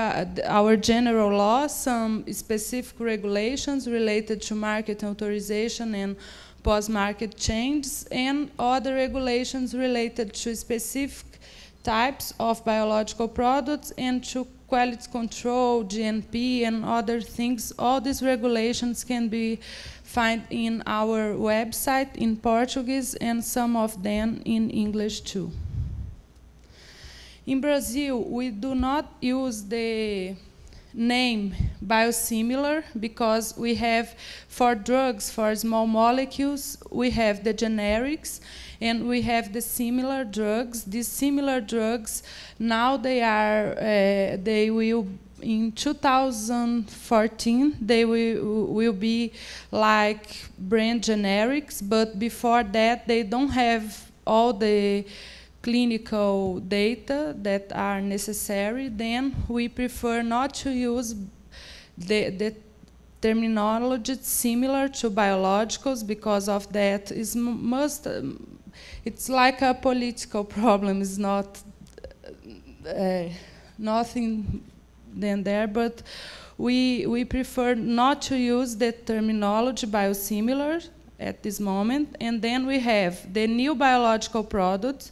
our general law, some specific regulations related to market authorization and post-market changes, and other regulations related to specific types of biological products and to quality control, GMP, and other things. All these regulations can be found in our website in Portuguese and some of them in English too. In Brazil, we do not use the name biosimilar because we have, for drugs, for small molecules, we have the generics and we have the similar drugs. These similar drugs, now they will, in 2014, they will be like brand generics, but before that, they don't have all the clinical data that are necessary. Then we prefer not to use the terminology similar to biologicals because of that. It's like a political problem. It's not nothing than there, but we prefer not to use the terminology biosimilar at this moment. And then we have the new biological product.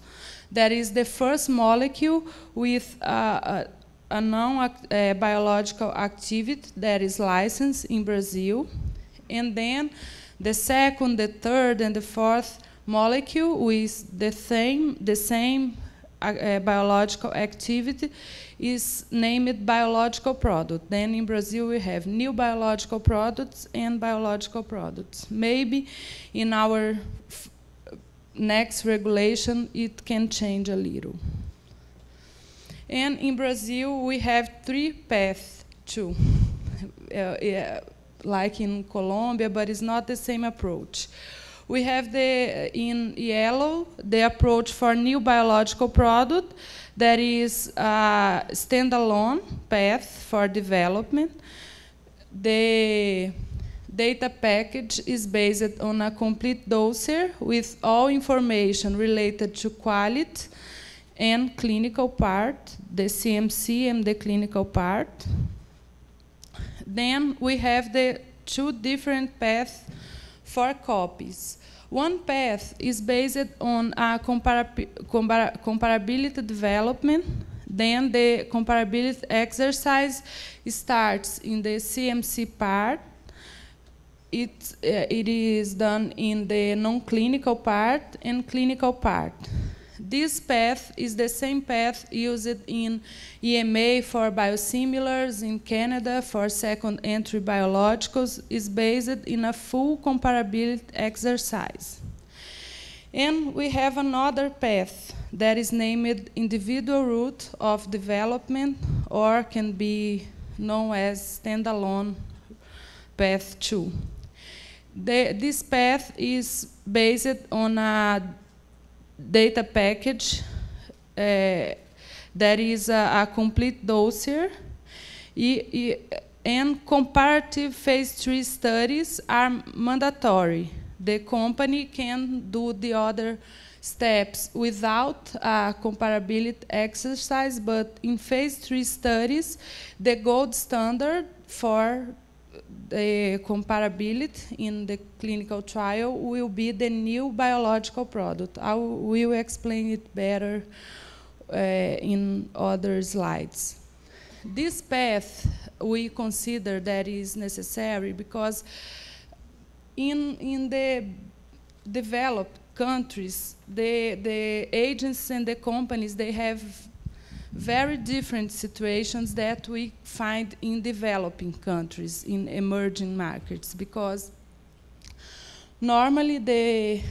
That is the first molecule with a non-biological activity that is licensed in Brazil. And then the second, the third, and the fourth molecule with the same biological activity is named biological product. Then in Brazil we have new biological products and biological products. Maybe in our next regulation, it can change a little. And in Brazil, we have 3 paths too, like in Colombia, but it's not the same approach. We have in yellow, the approach for new biological product that is a standalone path for development. The data package is based on a complete dossier with all information related to quality and clinical part, the CMC and the clinical part. Then we have the 2 different paths for copies. One path is based on a comparability development. Then the comparability exercise starts in the CMC part. It is done in the non-clinical part and clinical part. This path is the same path used in EMA for biosimilars, in Canada for second entry biologicals, is based in a full comparability exercise. And we have another path that is named individual route of development, or can be known as standalone path 2. This path is based on a data package that is a complete dossier, and comparative phase 3 studies are mandatory. The company can do the other steps without a comparability exercise, but in phase 3 studies, the gold standard for the comparability in the clinical trial will be the new biological product. I will explain it better in other slides. This path we consider that is necessary because in the developed countries, the agents and the companies, they have very different situations that we find in developing countries, in emerging markets, because normally the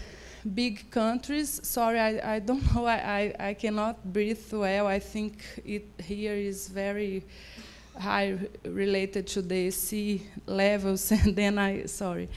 big countries, sorry, I don't know, I cannot breathe well. I think it here is very high related to the sea levels, and then sorry.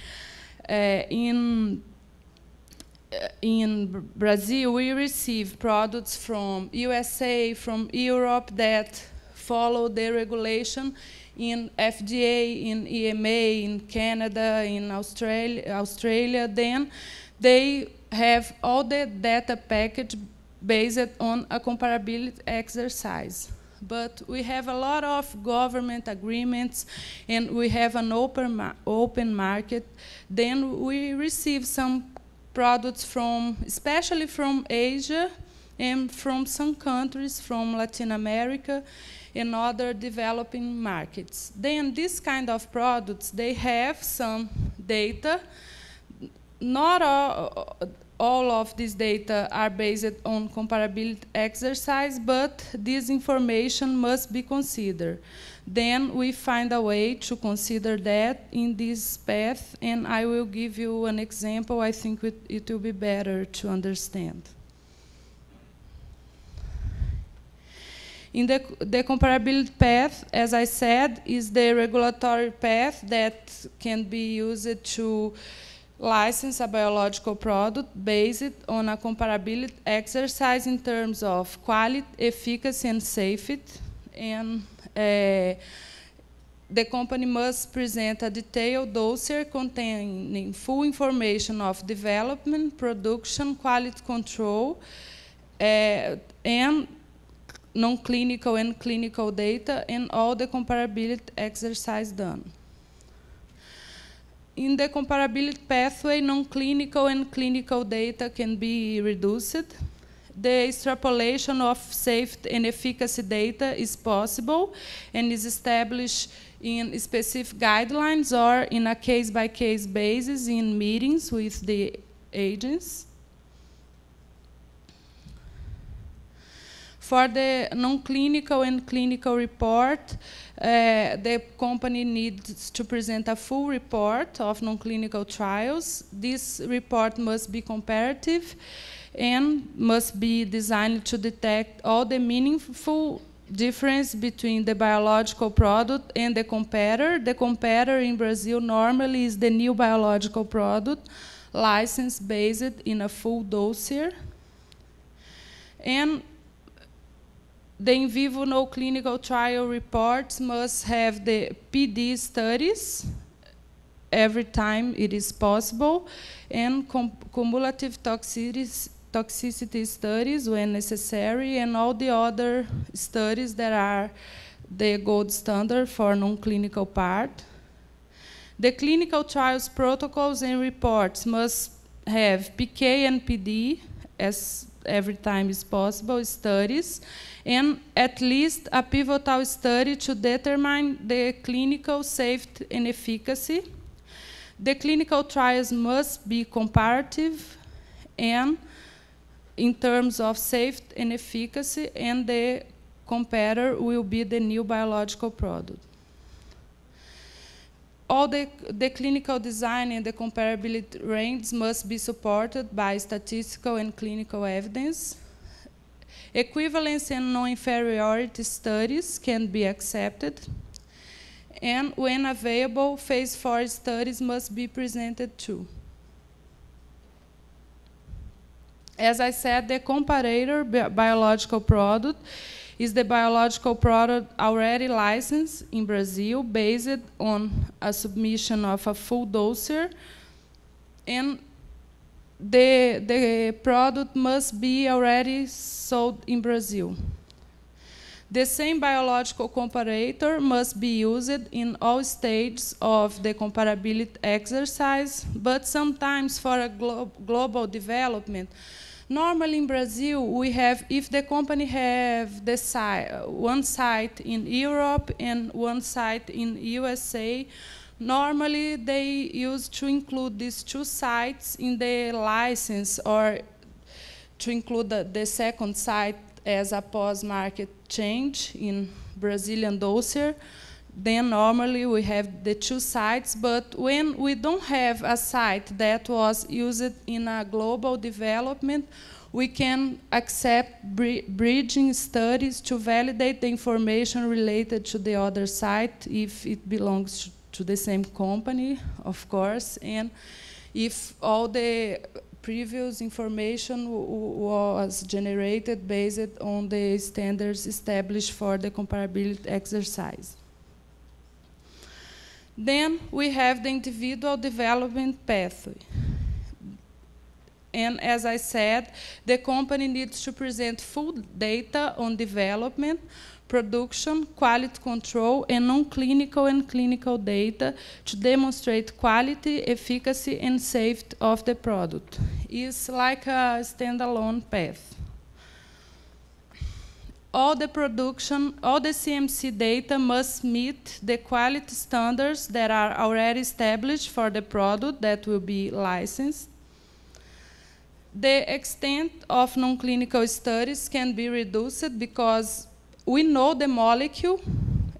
In Brazil, we receive products from USA, from Europe that follow the regulation in FDA, in EMA, in Canada, in Australia. Then they have all the data package based on a comparability exercise. But we have a lot of government agreements, and we have an open market. Then we receive some products especially from Asia and from some countries from Latin America and other developing markets. Then these kind of products, they have some data. Not all of these data are based on comparability exercise, but this information must be considered. Then we find a way to consider that in this path, and I will give you an example. I think it will be better to understand. In the comparability path, as I said, is the regulatory path that can be used to license a biological product based on a comparability exercise in terms of quality, efficacy, and safety. And the company must present a detailed dossier containing full information of development, production, quality control, and non-clinical and clinical data, and all the comparability exercise done. In the comparability pathway, non-clinical and clinical data can be reduced. The extrapolation of safety and efficacy data is possible and is established in specific guidelines or in a case-by-case basis in meetings with the agents. For the non-clinical and clinical report, the company needs to present a full report of non-clinical trials. This report must be comparative and must be designed to detect all the meaningful difference between the biological product and the competitor. The competitor in Brazil normally is the new biological product, license based in a full dossier. And the in vivo no clinical trial reports must have the PD studies every time it is possible, and cumulative toxicity studies when necessary, and all the other studies that are the gold standard for non-clinical part. The clinical trials protocols and reports must have PK and PD, as every time is possible, studies, and at least a pivotal study to determine the clinical safety and efficacy. The clinical trials must be comparative and in terms of safety and efficacy, and the competitor will be the new biological product. All the clinical design and the comparability range must be supported by statistical and clinical evidence. Equivalence and non-inferiority studies can be accepted. And when available, phase 4 studies must be presented too. As I said, the comparator biological product is the biological product already licensed in Brazil based on a submission of a full dossier, and the product must be already sold in Brazil. The same biological comparator must be used in all stages of the comparability exercise, but sometimes for a global development. Normally in Brazil, we have, if the company have the one site in Europe and one site in USA, normally they use to include these two sites in the license, or to include the second site as a post-market change in Brazilian dossier. Then normally we have the two sites, but when we don't have a site that was used in a global development, we can accept bridging studies to validate the information related to the other site if it belongs to the same company, of course, and if all the previous information was generated based on the standards established for the comparability exercise. Then we have the individual development pathway. And as I said, the company needs to present full data on development, production, quality control, and non-clinical and clinical data to demonstrate quality, efficacy, and safety of the product. It's like a standalone path. All the CMC data must meet the quality standards that are already established for the product that will be licensed. the extent of non-clinical studies can be reduced because we know the molecule,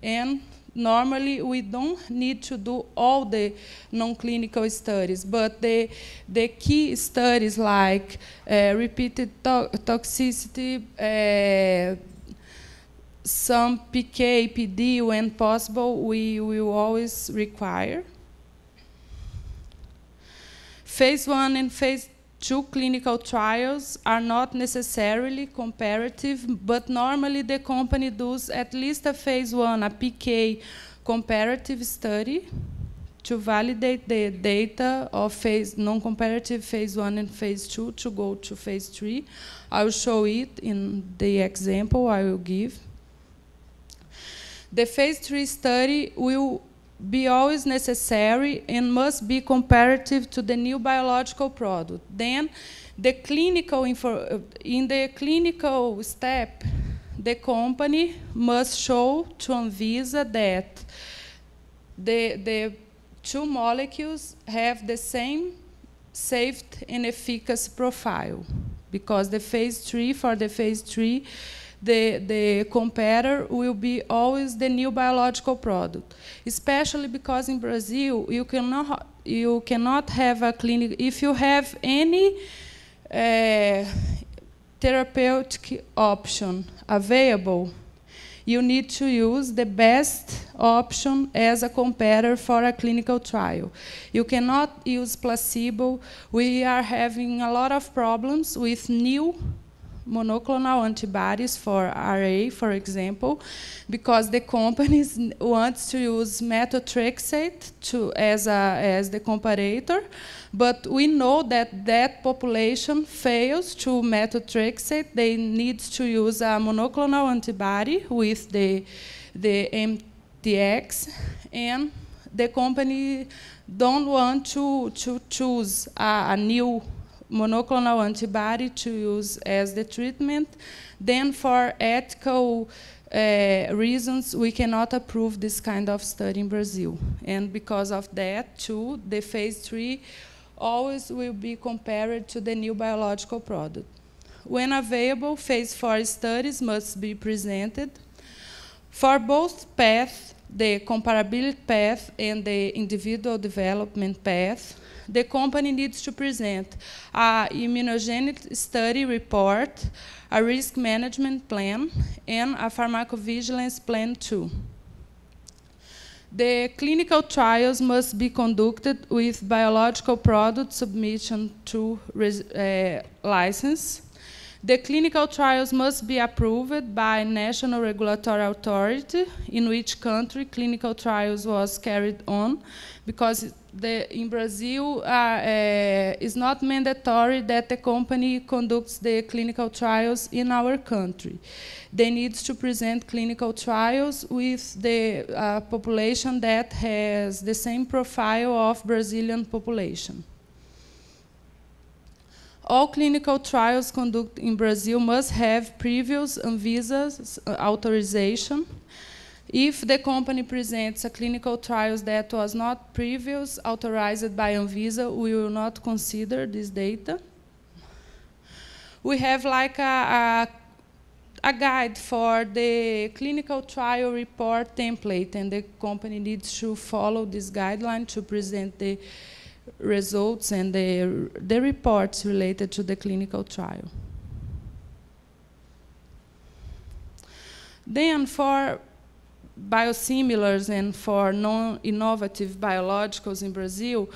and normally we don't need to do all the non-clinical studies, but the key studies like repeated toxicity, some PK, PD, when possible, we will always require. Phase 1 and phase 2 clinical trials are not necessarily comparative, but normally the company does at least a phase 1, a PK comparative study to validate the data of non-comparative phase 1 and phase 2 to go to phase 3. I will show it in the example I will give. The phase 3 study will be always necessary and must be comparative to the new biological product. Then, in the clinical step, the company must show to Anvisa that the two molecules have the same safety and efficacy profile, because the phase 3, for the phase 3, the comparator will be always the new biological product, especially because in Brazil you cannot have a clinic. If you have any therapeutic option available, you need to use the best option as a comparator for a clinical trial. You cannot use placebo. We are having a lot of problems with new monoclonal antibodies for RA, for example, because the companies want to use methotrexate as the comparator, but we know that that population fails to methotrexate. They need to use a monoclonal antibody with the MTX, and the company don't want to choose a new monoclonal antibody to use as the treatment. Then for ethical reasons, we cannot approve this kind of study in Brazil. And because of that, too, the phase 3 always will be compared to the new biological product. When available, phase 4 studies must be presented. For both paths, the comparability path and the individual development path, the company needs to present an immunogenic study report, a risk management plan, and a pharmacovigilance plan too. The clinical trials must be conducted with biological product submission to license. The clinical trials must be approved by national regulatory authority in which country clinical trials was carried on, because in Brazil it's not mandatory that the company conducts the clinical trials in our country. They need to present clinical trials with the population that has the same profile of Brazilian population. All clinical trials conducted in Brazil must have previous Anvisa's authorization. If the company presents a clinical trial that was not previously authorized by Anvisa, we will not consider this data. We have like a guide for the clinical trial report template, and the company needs to follow this guideline to present the results and the reports related to the clinical trial. Then for biosimilars and for non-innovative biologicals in Brazil,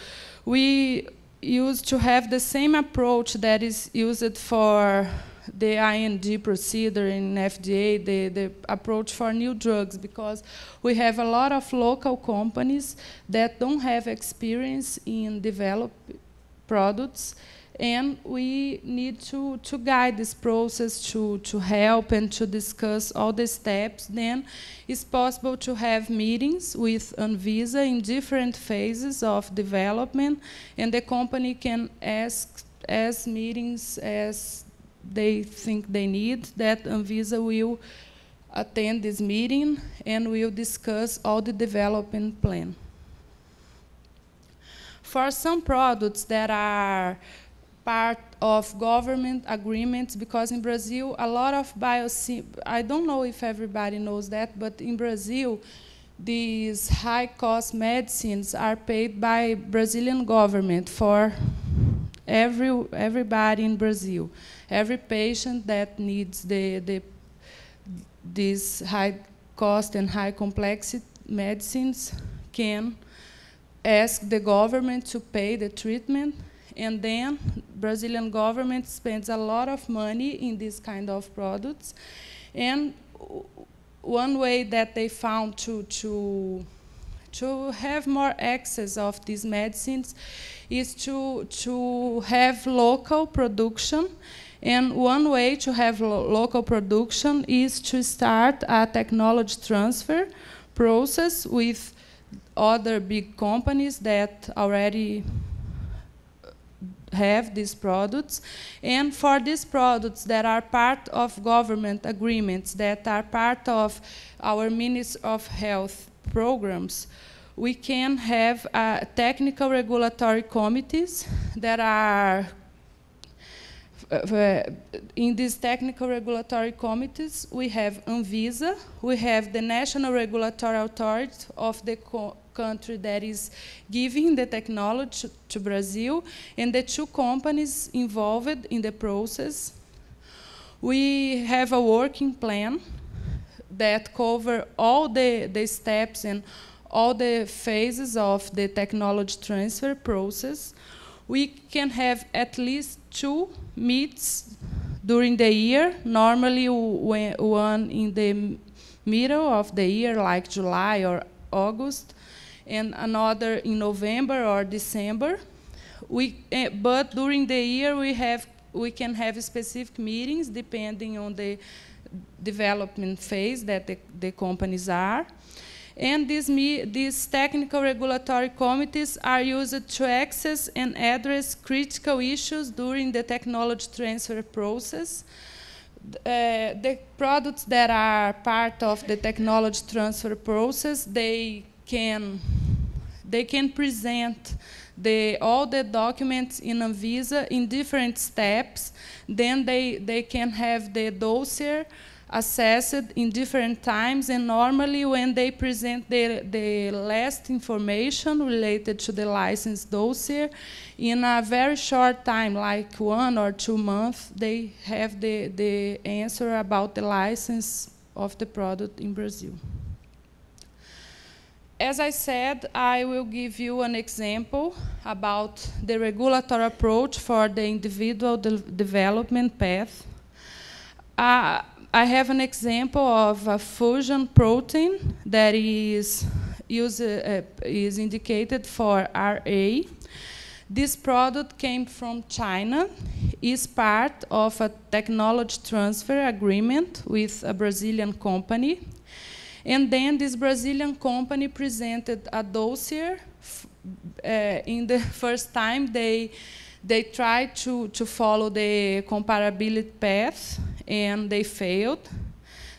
we used to have the same approach that is used for the IND procedure in FDA, the approach for new drugs, because we have a lot of local companies that don't have experience in developing products, and we need to guide this process, to help and to discuss all the steps. Then it's possible to have meetings with Anvisa in different phases of development, and the company can ask as meetings as they think they need, that Anvisa will attend this meeting and will discuss all the development plan. For some products that are part of government agreements, because in Brazil, a lot of I don't know if everybody knows that, but in Brazil, these high-cost medicines are paid by Brazilian government for everybody in Brazil. Every patient that needs these high-cost and high-complexity medicines can ask the government to pay the treatment, and then Brazilian government spends a lot of money in these kind of products. And one way that they found to have more access of these medicines is to have local production. And one way to have local production is to start a technology transfer process with other big companies that already have these products. And for these products that are part of government agreements, that are part of our Ministry of Health programs, we can have technical regulatory committees that are in these technical regulatory committees. We have Anvisa, we have the National Regulatory Authority of the country that is giving the technology to Brazil, and the two companies involved in the process. We have a working plan that covers all the steps and all the phases of the technology transfer process. We can have at least 2 meets during the year, normally one in the middle of the year, like July or August, and another in November or December. But during the year, we can have specific meetings depending on the development phase that the companies are. And these technical regulatory committees are used to access and address critical issues during the technology transfer process. The products that are part of the technology transfer process, they can present all the documents in Anvisa in different steps. Then they can have the dossier assessed in different times, and normally when they present the last information related to the license dossier, in a very short time, like 1 or 2 months, they have the answer about the license of the product in Brazil. As I said, I will give you an example about the regulatory approach for the individual development path. I have an example of a fusion protein that is indicated for RA. This product came from China, is part of a technology transfer agreement with a Brazilian company. And then this Brazilian company presented a dossier. In the first time, they tried to follow the comparability path, and they failed.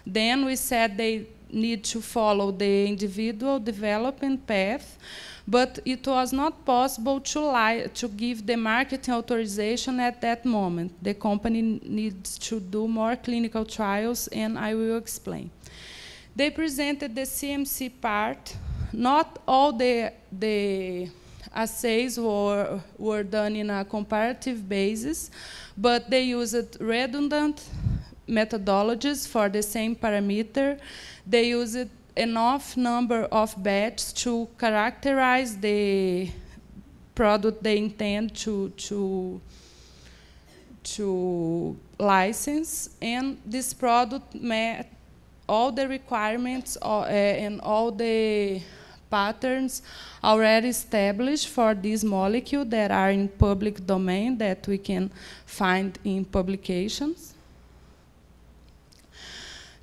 Then we said they need to follow the individual development path, but it was not possible to give the marketing authorization at that moment. The company needs to do more clinical trials, and I will explain. They presented the CMC part. Not all the assays were done in a comparative basis, but they used redundant methodologies for the same parameter. They used enough number of batches to characterize the product they intend to license, and this product met all the requirements and all the patterns already established for this molecule that are in public domain that we can find in publications.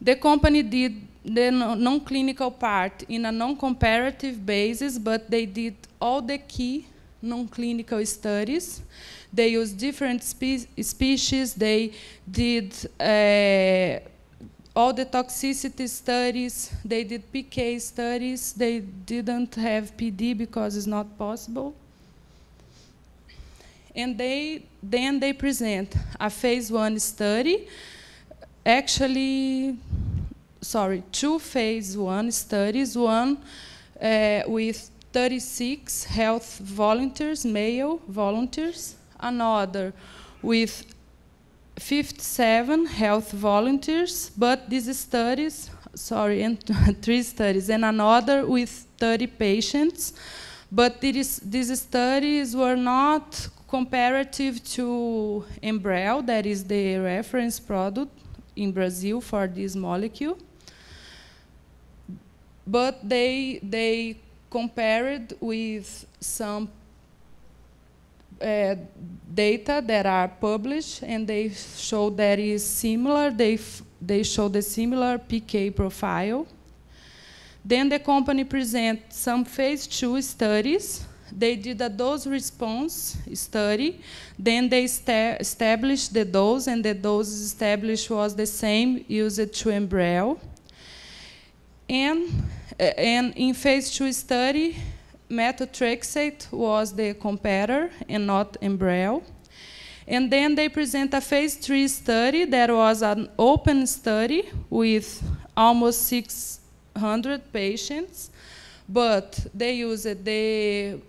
The company did the non-clinical part in a non-comparative basis, but they did all the key non-clinical studies. They used different species. They did all the toxicity studies. They did PK studies. They didn't have PD because it's not possible. and then they present a phase 1 study. Actually, sorry, 2 phase 1 studies, one with 36 health volunteers, male volunteers, another with 57 health volunteers, but these studies, sorry, and 3 studies, and another with 30 patients. But these studies were not comparative to Enbrel, that is the reference product in Brazil for this molecule. But they compared with some data that are published, and they show that is similar. They show the similar PK profile. Then the company present some phase 2 studies. They did a dose response study. Then they established the dose, and the dose established was the same used to Enbrel. And in phase 2 study, methotrexate was the comparator and not Enbrel. And then they present a phase 3 study that was an open study with almost 600 patients, but they used the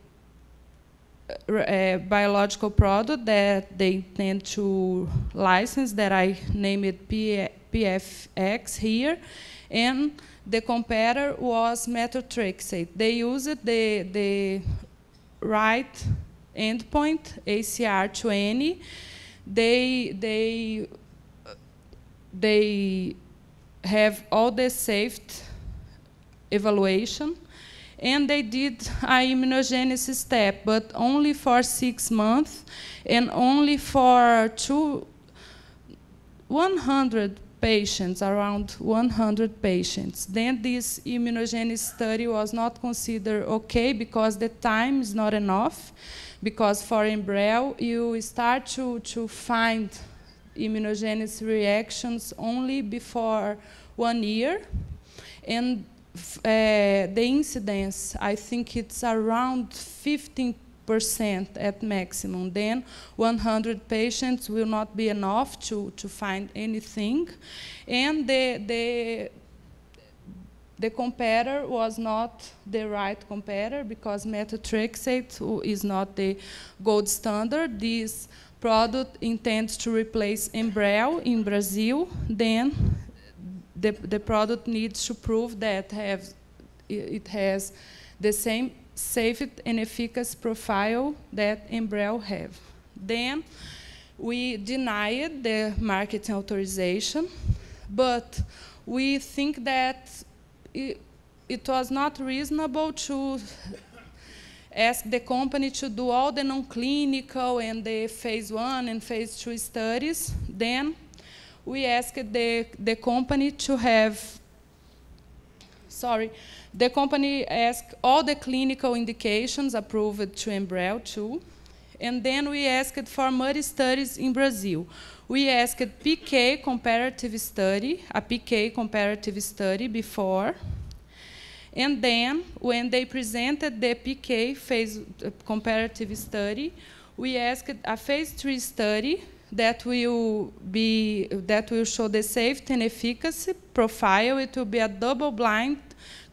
biological product that they intend to license, that I named PFX here, and the comparator was methotrexate. They used the right endpoint, ACR20. They have all the safety evaluation, and they did an immunogenicity step, but only for 6 months, and only for 100 patients, around 100 patients. Then this immunogenicity study was not considered okay because the time is not enough, because for Enbrel, you start to find immunogenicity reactions only before 1 year. And the incidence, I think it's around 15% at maximum. Then 100 patients will not be enough to find anything. And the comparator was not the right comparator, because methotrexate is not the gold standard. This product intends to replace Enbrel in Brazil. Then the product needs to prove that it has the same safety and efficacy profile that Enbrel have. Then we denied the marketing authorization, but we think that it was not reasonable to ask the company to do all the non-clinical and the phase 1 and phase 2 studies. Then we asked the company to have, the company asked all the clinical indications approved to Enbrel too. And then we asked for more studies in Brazil. We asked PK comparative study, a PK comparative study before. And then when they presented the PK phase comparative study, we asked a phase 3 study that will show the safety and efficacy profile. It will be a double-blind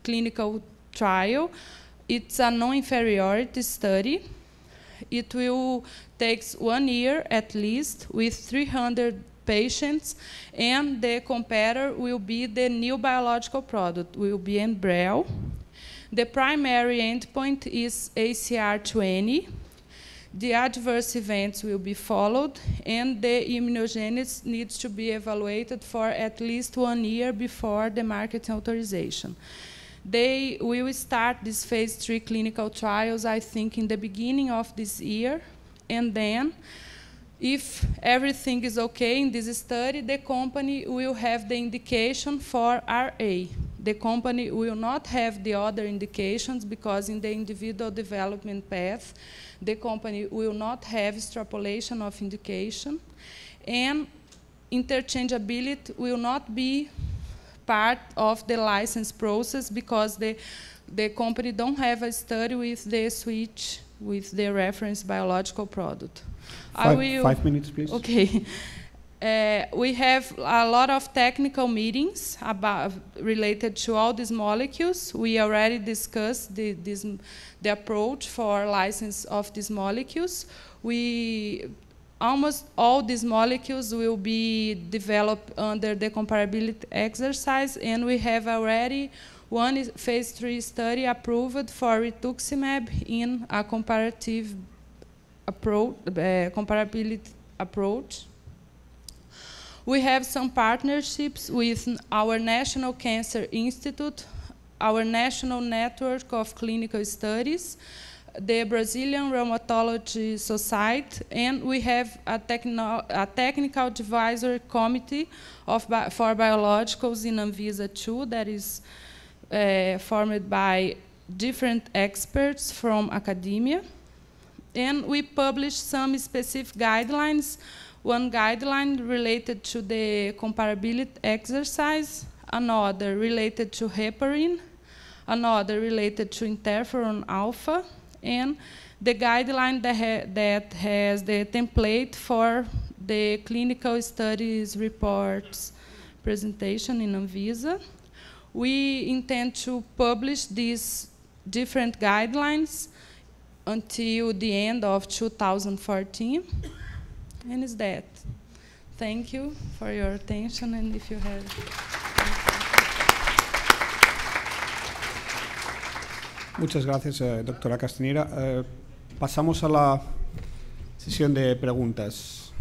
clinical trial. It's a non-inferiority study. It will take 1 year at least, with 300 patients, and the comparator will be the new biological product, will be Enbrel. The primary endpoint is ACR20. The adverse events will be followed, and the immunogenicity needs to be evaluated for at least 1 year before the marketing authorization. They will start these phase 3 clinical trials, I think, in the beginning of this year. And then, if everything is okay in this study, the company will have the indication for RA. The company will not have the other indications, because in the individual development path, the company will not have extrapolation of indication. And interchangeability will not be part of the license process, because the company don't have a study with the switch with the reference biological product. 5 minutes, please. Okay. We have a lot of technical meetings related to all these molecules. We already discussed the approach for license of these molecules. Almost all these molecules will be developed under the comparability exercise, and we have already one phase 3 study approved for rituximab in a comparative approach, comparability approach. We have some partnerships with our National Cancer Institute, our National Network of Clinical Studies, the Brazilian Rheumatology Society, and we have a technical advisory committee for biologicals in Anvisa 2 that is formed by different experts from academia. And we publish some specific guidelines. One guideline related to the comparability exercise, another related to heparin, another related to interferon alpha, and the guideline that has the template for the clinical studies reports presentation in Anvisa. We intend to publish these different guidelines until the end of 2014. And is that. Thank you for your attention, and if you have... Muchas gracias, doctora Castañeda. Pasamos a la sesión de preguntas.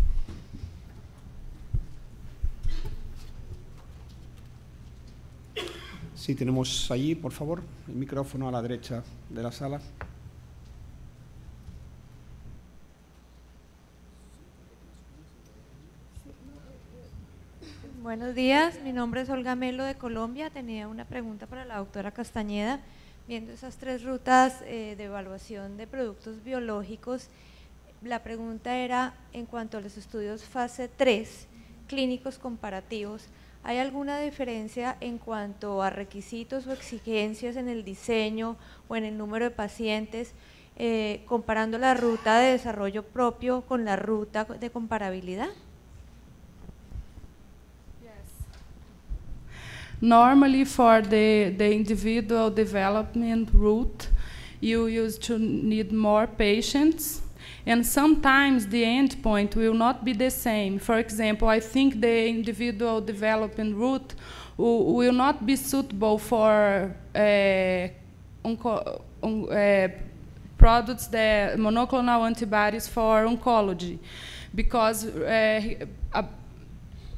Sí, tenemos allí, por favor, el micrófono a la derecha de la sala. Buenos días, mi nombre es Olga Melo de Colombia. Tenía una pregunta para la doctora Castañeda. Viendo esas 3 rutas de evaluación de productos biológicos, la pregunta era en cuanto a los estudios fase 3, clínicos comparativos, ¿hay alguna diferencia en cuanto a requisitos o exigencias en el diseño o en el número de pacientes, comparando la ruta de desarrollo propio con la ruta de comparabilidad? Normally, for the individual development route, you used to need more patients, and sometimes the endpoint will not be the same. For example, I think the individual development route will not be suitable for products that monoclonal antibodies for oncology, because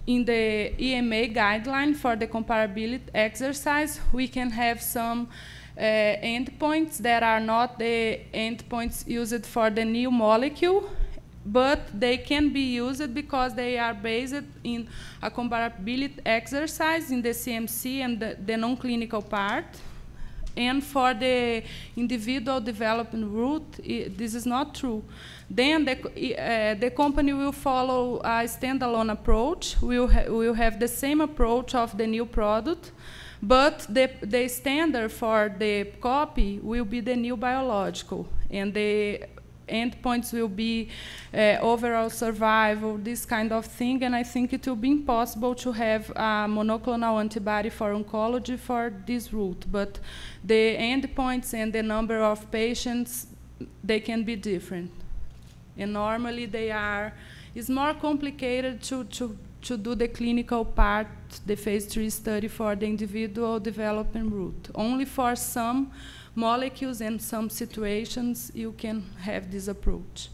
in the EMA guideline for the comparability exercise, we can have some endpoints that are not the endpoints used for the new molecule, but they can be used because they are based in a comparability exercise in the CMC and the non-clinical part. And for the individual development route, this is not true. Then the company will follow a standalone approach. We'll have the same approach of the new product, but the standard for the copy will be the new biological, and the endpoints will be overall survival, this kind of thing, and I think it will be impossible to have a monoclonal antibody for oncology for this route, but the endpoints and the number of patients, they can be different. And normally it's more complicated to do the clinical part, the phase 3 study for the individual development route. Only for some molecules and some situations you can have this approach.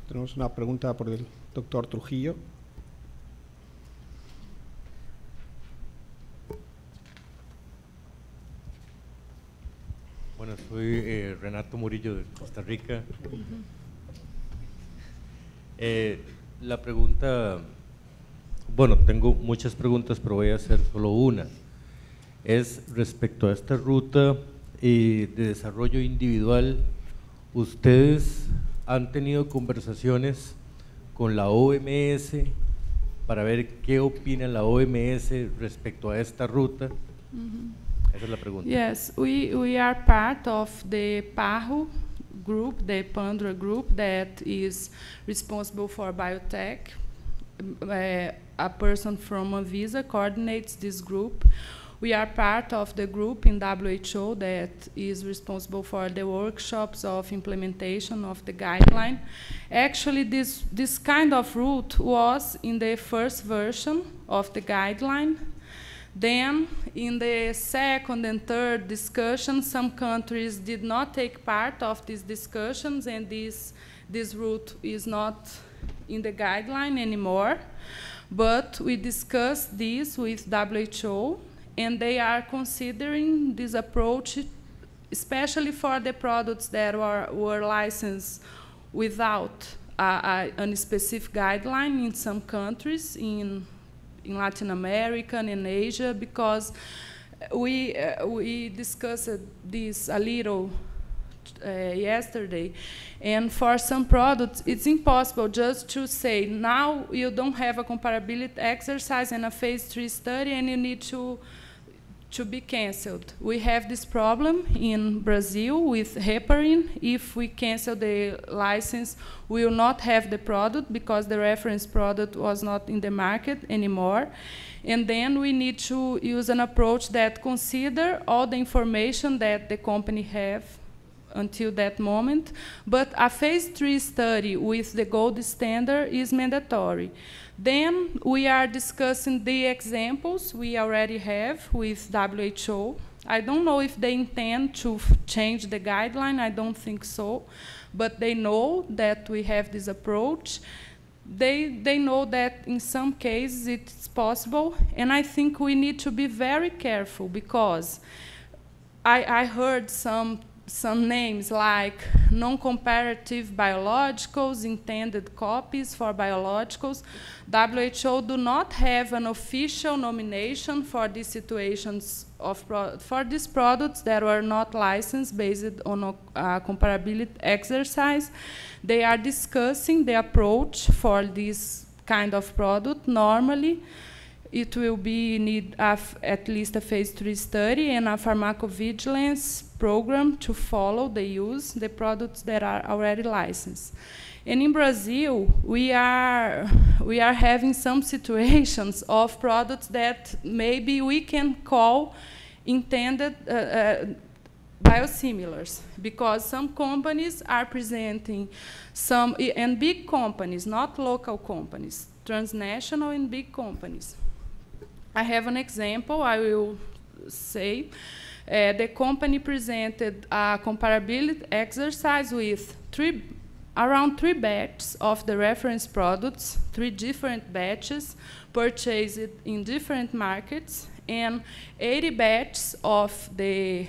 Tenemos una pregunta por el doctor Trujillo. Bueno, soy Renato Murillo de Costa Rica. La pregunta, bueno, tengo muchas preguntas, pero voy a hacer solo una. Es respecto a esta ruta de desarrollo individual, ¿ustedes han tenido conversaciones con la OMS para ver qué opina la OMS respecto a esta ruta? Esa es la pregunta. Yes, we are part of the PAHU group, the Pandra group, that is responsible for biotech. A person from Anvisa coordinates this group. We are part of the group in WHO that is responsible for the workshops of implementation of the guideline. Actually, this kind of route was in the first version of the guideline. Then, in the second and third discussion, some countries did not take part of these discussions, and this route is not in the guideline anymore. But we discussed this with WHO, and they are considering this approach, especially for the products that were licensed without a specific guideline in some countries, in Latin America and in Asia, because we discussed this a little yesterday, and for some products it's impossible just to say now you don't have a comparability exercise and a phase 3 study and you need to be canceled. We have this problem in Brazil with heparin. If we cancel the license, we will not have the product because the reference product was not in the market anymore. And then we need to use an approach that consider all the information that the company have until that moment. But a phase 3 study with the gold standard is mandatory. Then we are discussing the examples we already have with WHO. I don't know if they intend to change the guideline. I don't think so. But they know that we have this approach. They know that in some cases it's possible. And I think we need to be very careful because I heard some names like non-comparative biologicals, intended copies for biologicals. WHO do not have an official nomination for these situations for these products that were not licensed based on a comparability exercise. They are discussing the approach for this kind of product. Normally, it will need at least a phase 3 study and a pharmacovigilance program to follow the products that are already licensed. And in Brazil, we are having some situations of products that maybe we can call intended biosimilars, because some companies are presenting and big companies, not local companies, transnational and big companies. I have an example I will say. The company presented a comparability exercise with around 3 batches of the reference products, 3 different batches purchased in different markets, and 80 batches of the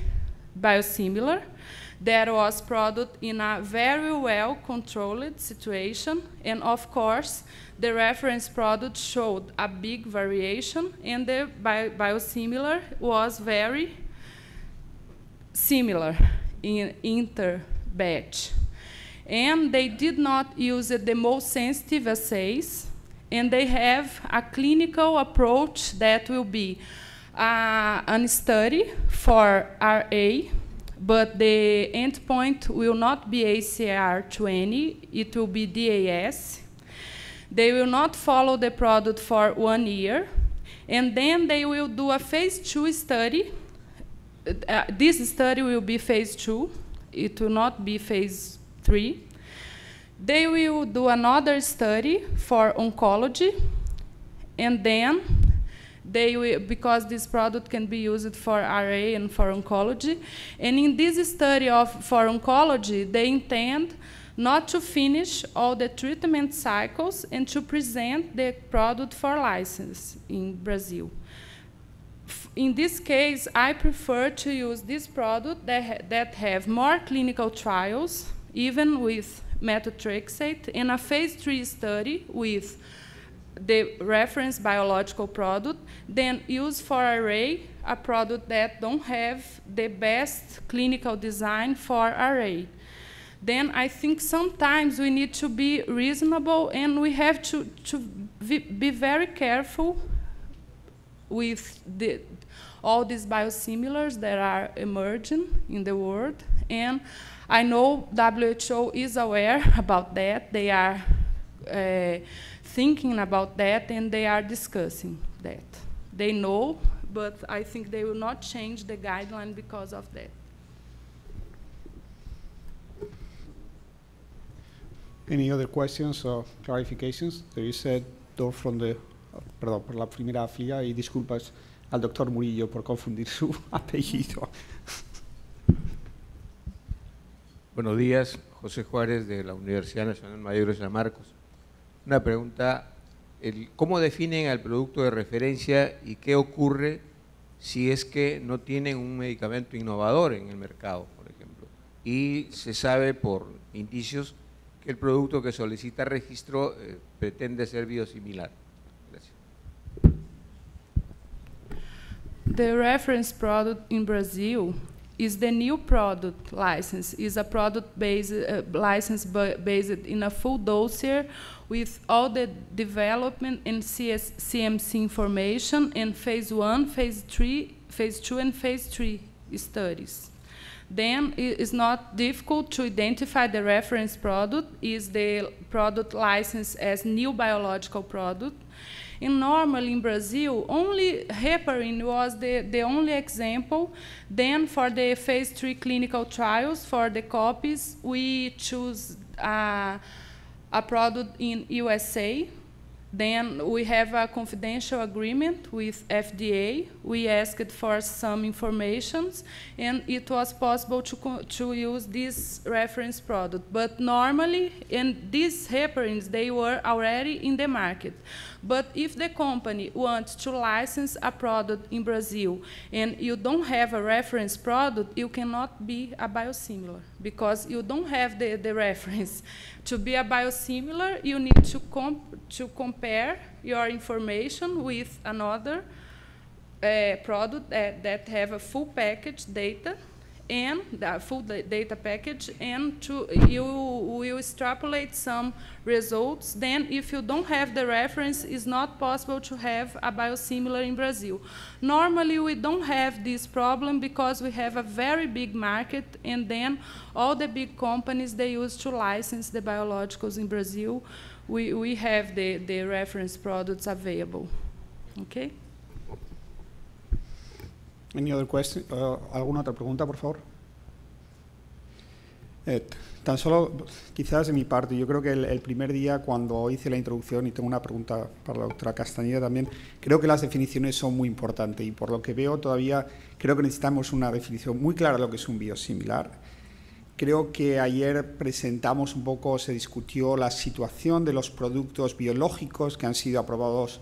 biosimilar that was product in a very well-controlled situation. And of course, the reference product showed a big variation, and the biosimilar was very similar in inter-batch. And they did not use the most sensitive assays, and they have a clinical approach that will be a study for RA, but the endpoint will not be ACR20, it will be DAS. They will not follow the product for 1 year, and then they will do a phase 2 study. This study will be phase 2, it will not be phase 3. They will do another study for oncology, and then they will, because this product can be used for RA and for oncology. And in this study for oncology, they intend not to finish all the treatment cycles and to present the product for license in Brazil. In this case, I prefer to use this product that have more clinical trials, even with methotrexate, and a phase 3 study with the reference biological product, then use for RA a product that don't have the best clinical design for RA. Then I think sometimes we need to be reasonable, and we have to be very careful with all these biosimilars that are emerging in the world. And I know WHO is aware about that. They are thinking about that, and they are discussing that. They know, but I think they will not change the guideline because of that. Any other questions or clarifications? There is a door from the, perdón, por la primera fila, y disculpas al doctor Murillo por confundir su apellido. Buenos días, José Juárez de la Universidad Nacional Mayor de San Marcos. Una pregunta, ¿cómo definen al producto de referencia y qué ocurre si es que no tienen un medicamento innovador en el mercado, por ejemplo? Y se sabe por indicios que el producto que solicita registro pretende ser biosimilar. Gracias. The reference product in Brazil is the new product license. Is a product based license based in a full dossier with all the development and CMC information and phase 1, phase 3, phase 2, and phase 3 studies. Then it is not difficult to identify the reference product. Is the product licensed as new biological product? And normally in Brazil, only heparin was the only example. Then for the phase 3 clinical trials, for the copies, we choose a product in USA. Then we have a confidential agreement with FDA. We asked for some information, and it was possible to use this reference product. But normally, and these heparins, they were already in the market. But if the company wants to license a product in Brazil and you don't have a reference product, you cannot be a biosimilar because you don't have the reference. To be a biosimilar, you need to compare your information with another product that have a full package data and the full data package, and you will extrapolate some results. Then if you don't have the reference, it's not possible to have a biosimilar in Brazil. Normally we don't have this problem because we have a very big market, and then all the big companies, they use to license the biologicals in Brazil. We have the reference products available. Okay? Any other question? ¿Alguna otra pregunta, por favor? Tan solo, quizás de mi parte, yo creo que el primer día cuando hice la introducción, y tengo una pregunta para la doctora Castañeda también, creo que las definiciones son muy importantes y por lo que veo todavía creo que necesitamos una definición muy clara de lo que es un biosimilar. Creo que ayer presentamos un poco, se discutió la situación de los productos biológicos que han sido aprobados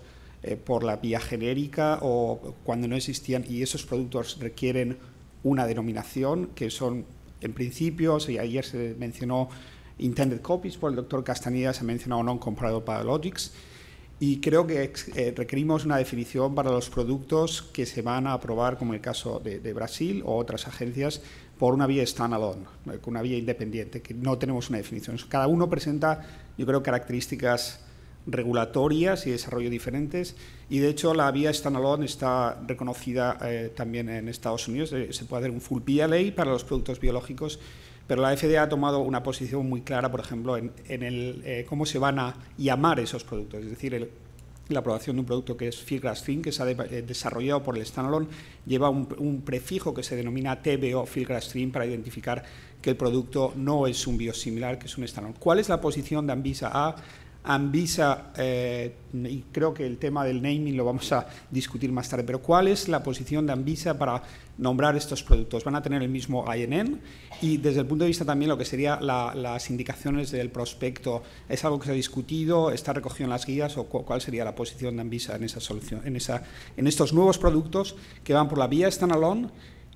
por la vía genérica o cuando no existían, y esos productos requieren una denominación que son, en principio, y ayer se mencionó intended copies por el doctor Castañeda, se ha mencionado non-comparable biologics, y creo que requerimos una definición para los productos que se van a aprobar, como el caso de Brasil o otras agencias, por una vía standalone, con una vía independiente, que no tenemos una definición. Cada uno presenta, yo creo, características regulatorias y desarrollo diferentes, y de hecho la vía standalone está reconocida también en Estados Unidos. Se puede hacer un full BLA para los productos biológicos, pero la FDA ha tomado una posición muy clara, por ejemplo, en cómo se van a llamar esos productos, es decir, la aprobación de un producto que es filgrastim, que se ha desarrollado por el standalone, lleva un prefijo que se denomina TBO filgrastim para identificar que el producto no es un biosimilar, que es un standalone. ¿Cuál es la posición de Anvisa? Anvisa, y creo que el tema del naming lo vamos a discutir más tarde, pero ¿cuál es la posición de Anvisa para nombrar estos productos? ¿Van a tener el mismo INN? Y desde el punto de vista también lo que sería las indicaciones del prospecto, ¿es algo que se ha discutido? ¿Está recogido en las guías? ¿O cuál sería la posición de Anvisa en esa solución, en estos nuevos productos que van por la vía standalone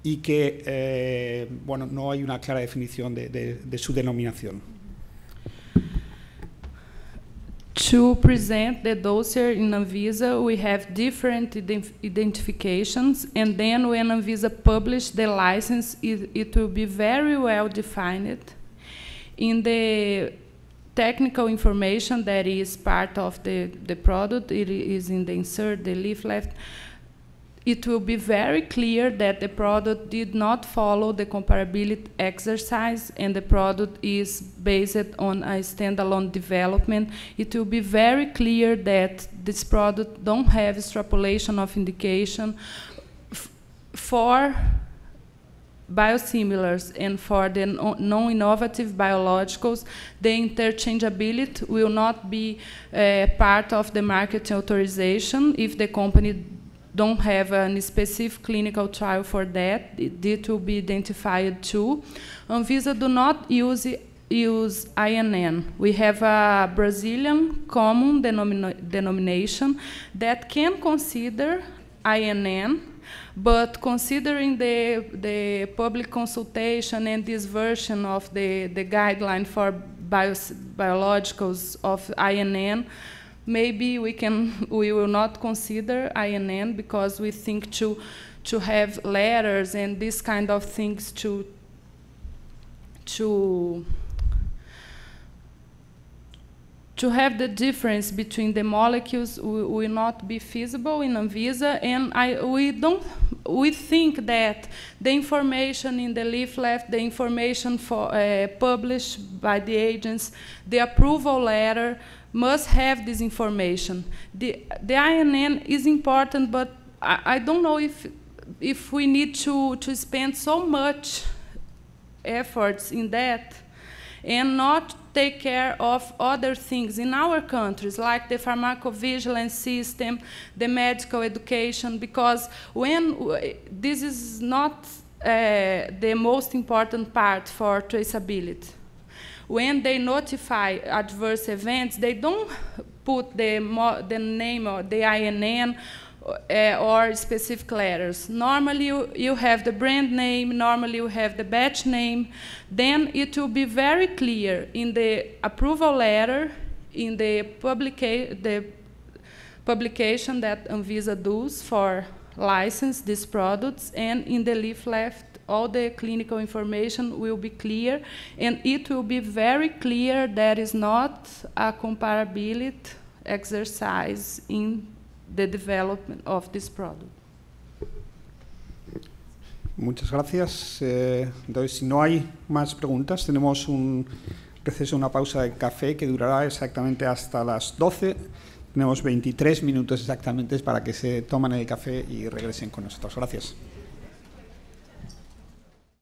y que, bueno, no hay una clara definición de su denominación? To present the dossier in Anvisa, we have different identifications, and then when Anvisa publish the license, it will be very well defined. In the technical information that is part of the product, it is in the insert, the leaflet, it will be very clear that the product did not follow the comparability exercise and the product is based on a standalone development. It will be very clear that this product don't have extrapolation of indication for biosimilars and for the non-innovative biologicals. The interchangeability will not be part of the market authorization if the company don't have a specific clinical trial for that. It will be identified too. Anvisa do not use INN. We have a Brazilian common denomination that can consider INN, but considering the public consultation and this version of the guideline for biologicals of INN, maybe we will not consider INN because we think to have letters and this kind of things to have the difference between the molecules will not be feasible in Anvisa, and we think that the information in the leaflet, the information published by the agents, the approval letter must have this information. The INN is important, but I don't know if we need to spend so much efforts in that and not take care of other things in our countries, like the pharmacovigilance system, the medical education, because when this is not the most important part for traceability. When they notify adverse events, they don't put the name or the INN or specific letters. Normally, you have the brand name, normally you have the batch name, then it will be very clear in the approval letter, in the publication that Anvisa does for license these products, and in the leaflet, all the clinical information will be clear, and it will be very clear that is not a comparability exercise in the development of this product. Muchas gracias. Entonces, si no hay más preguntas, tenemos un receso, una pausa de café que durará exactamente hasta las 12. Tenemos 23 minutos exactamente para que se tomen el café y regresen con nosotros. Gracias.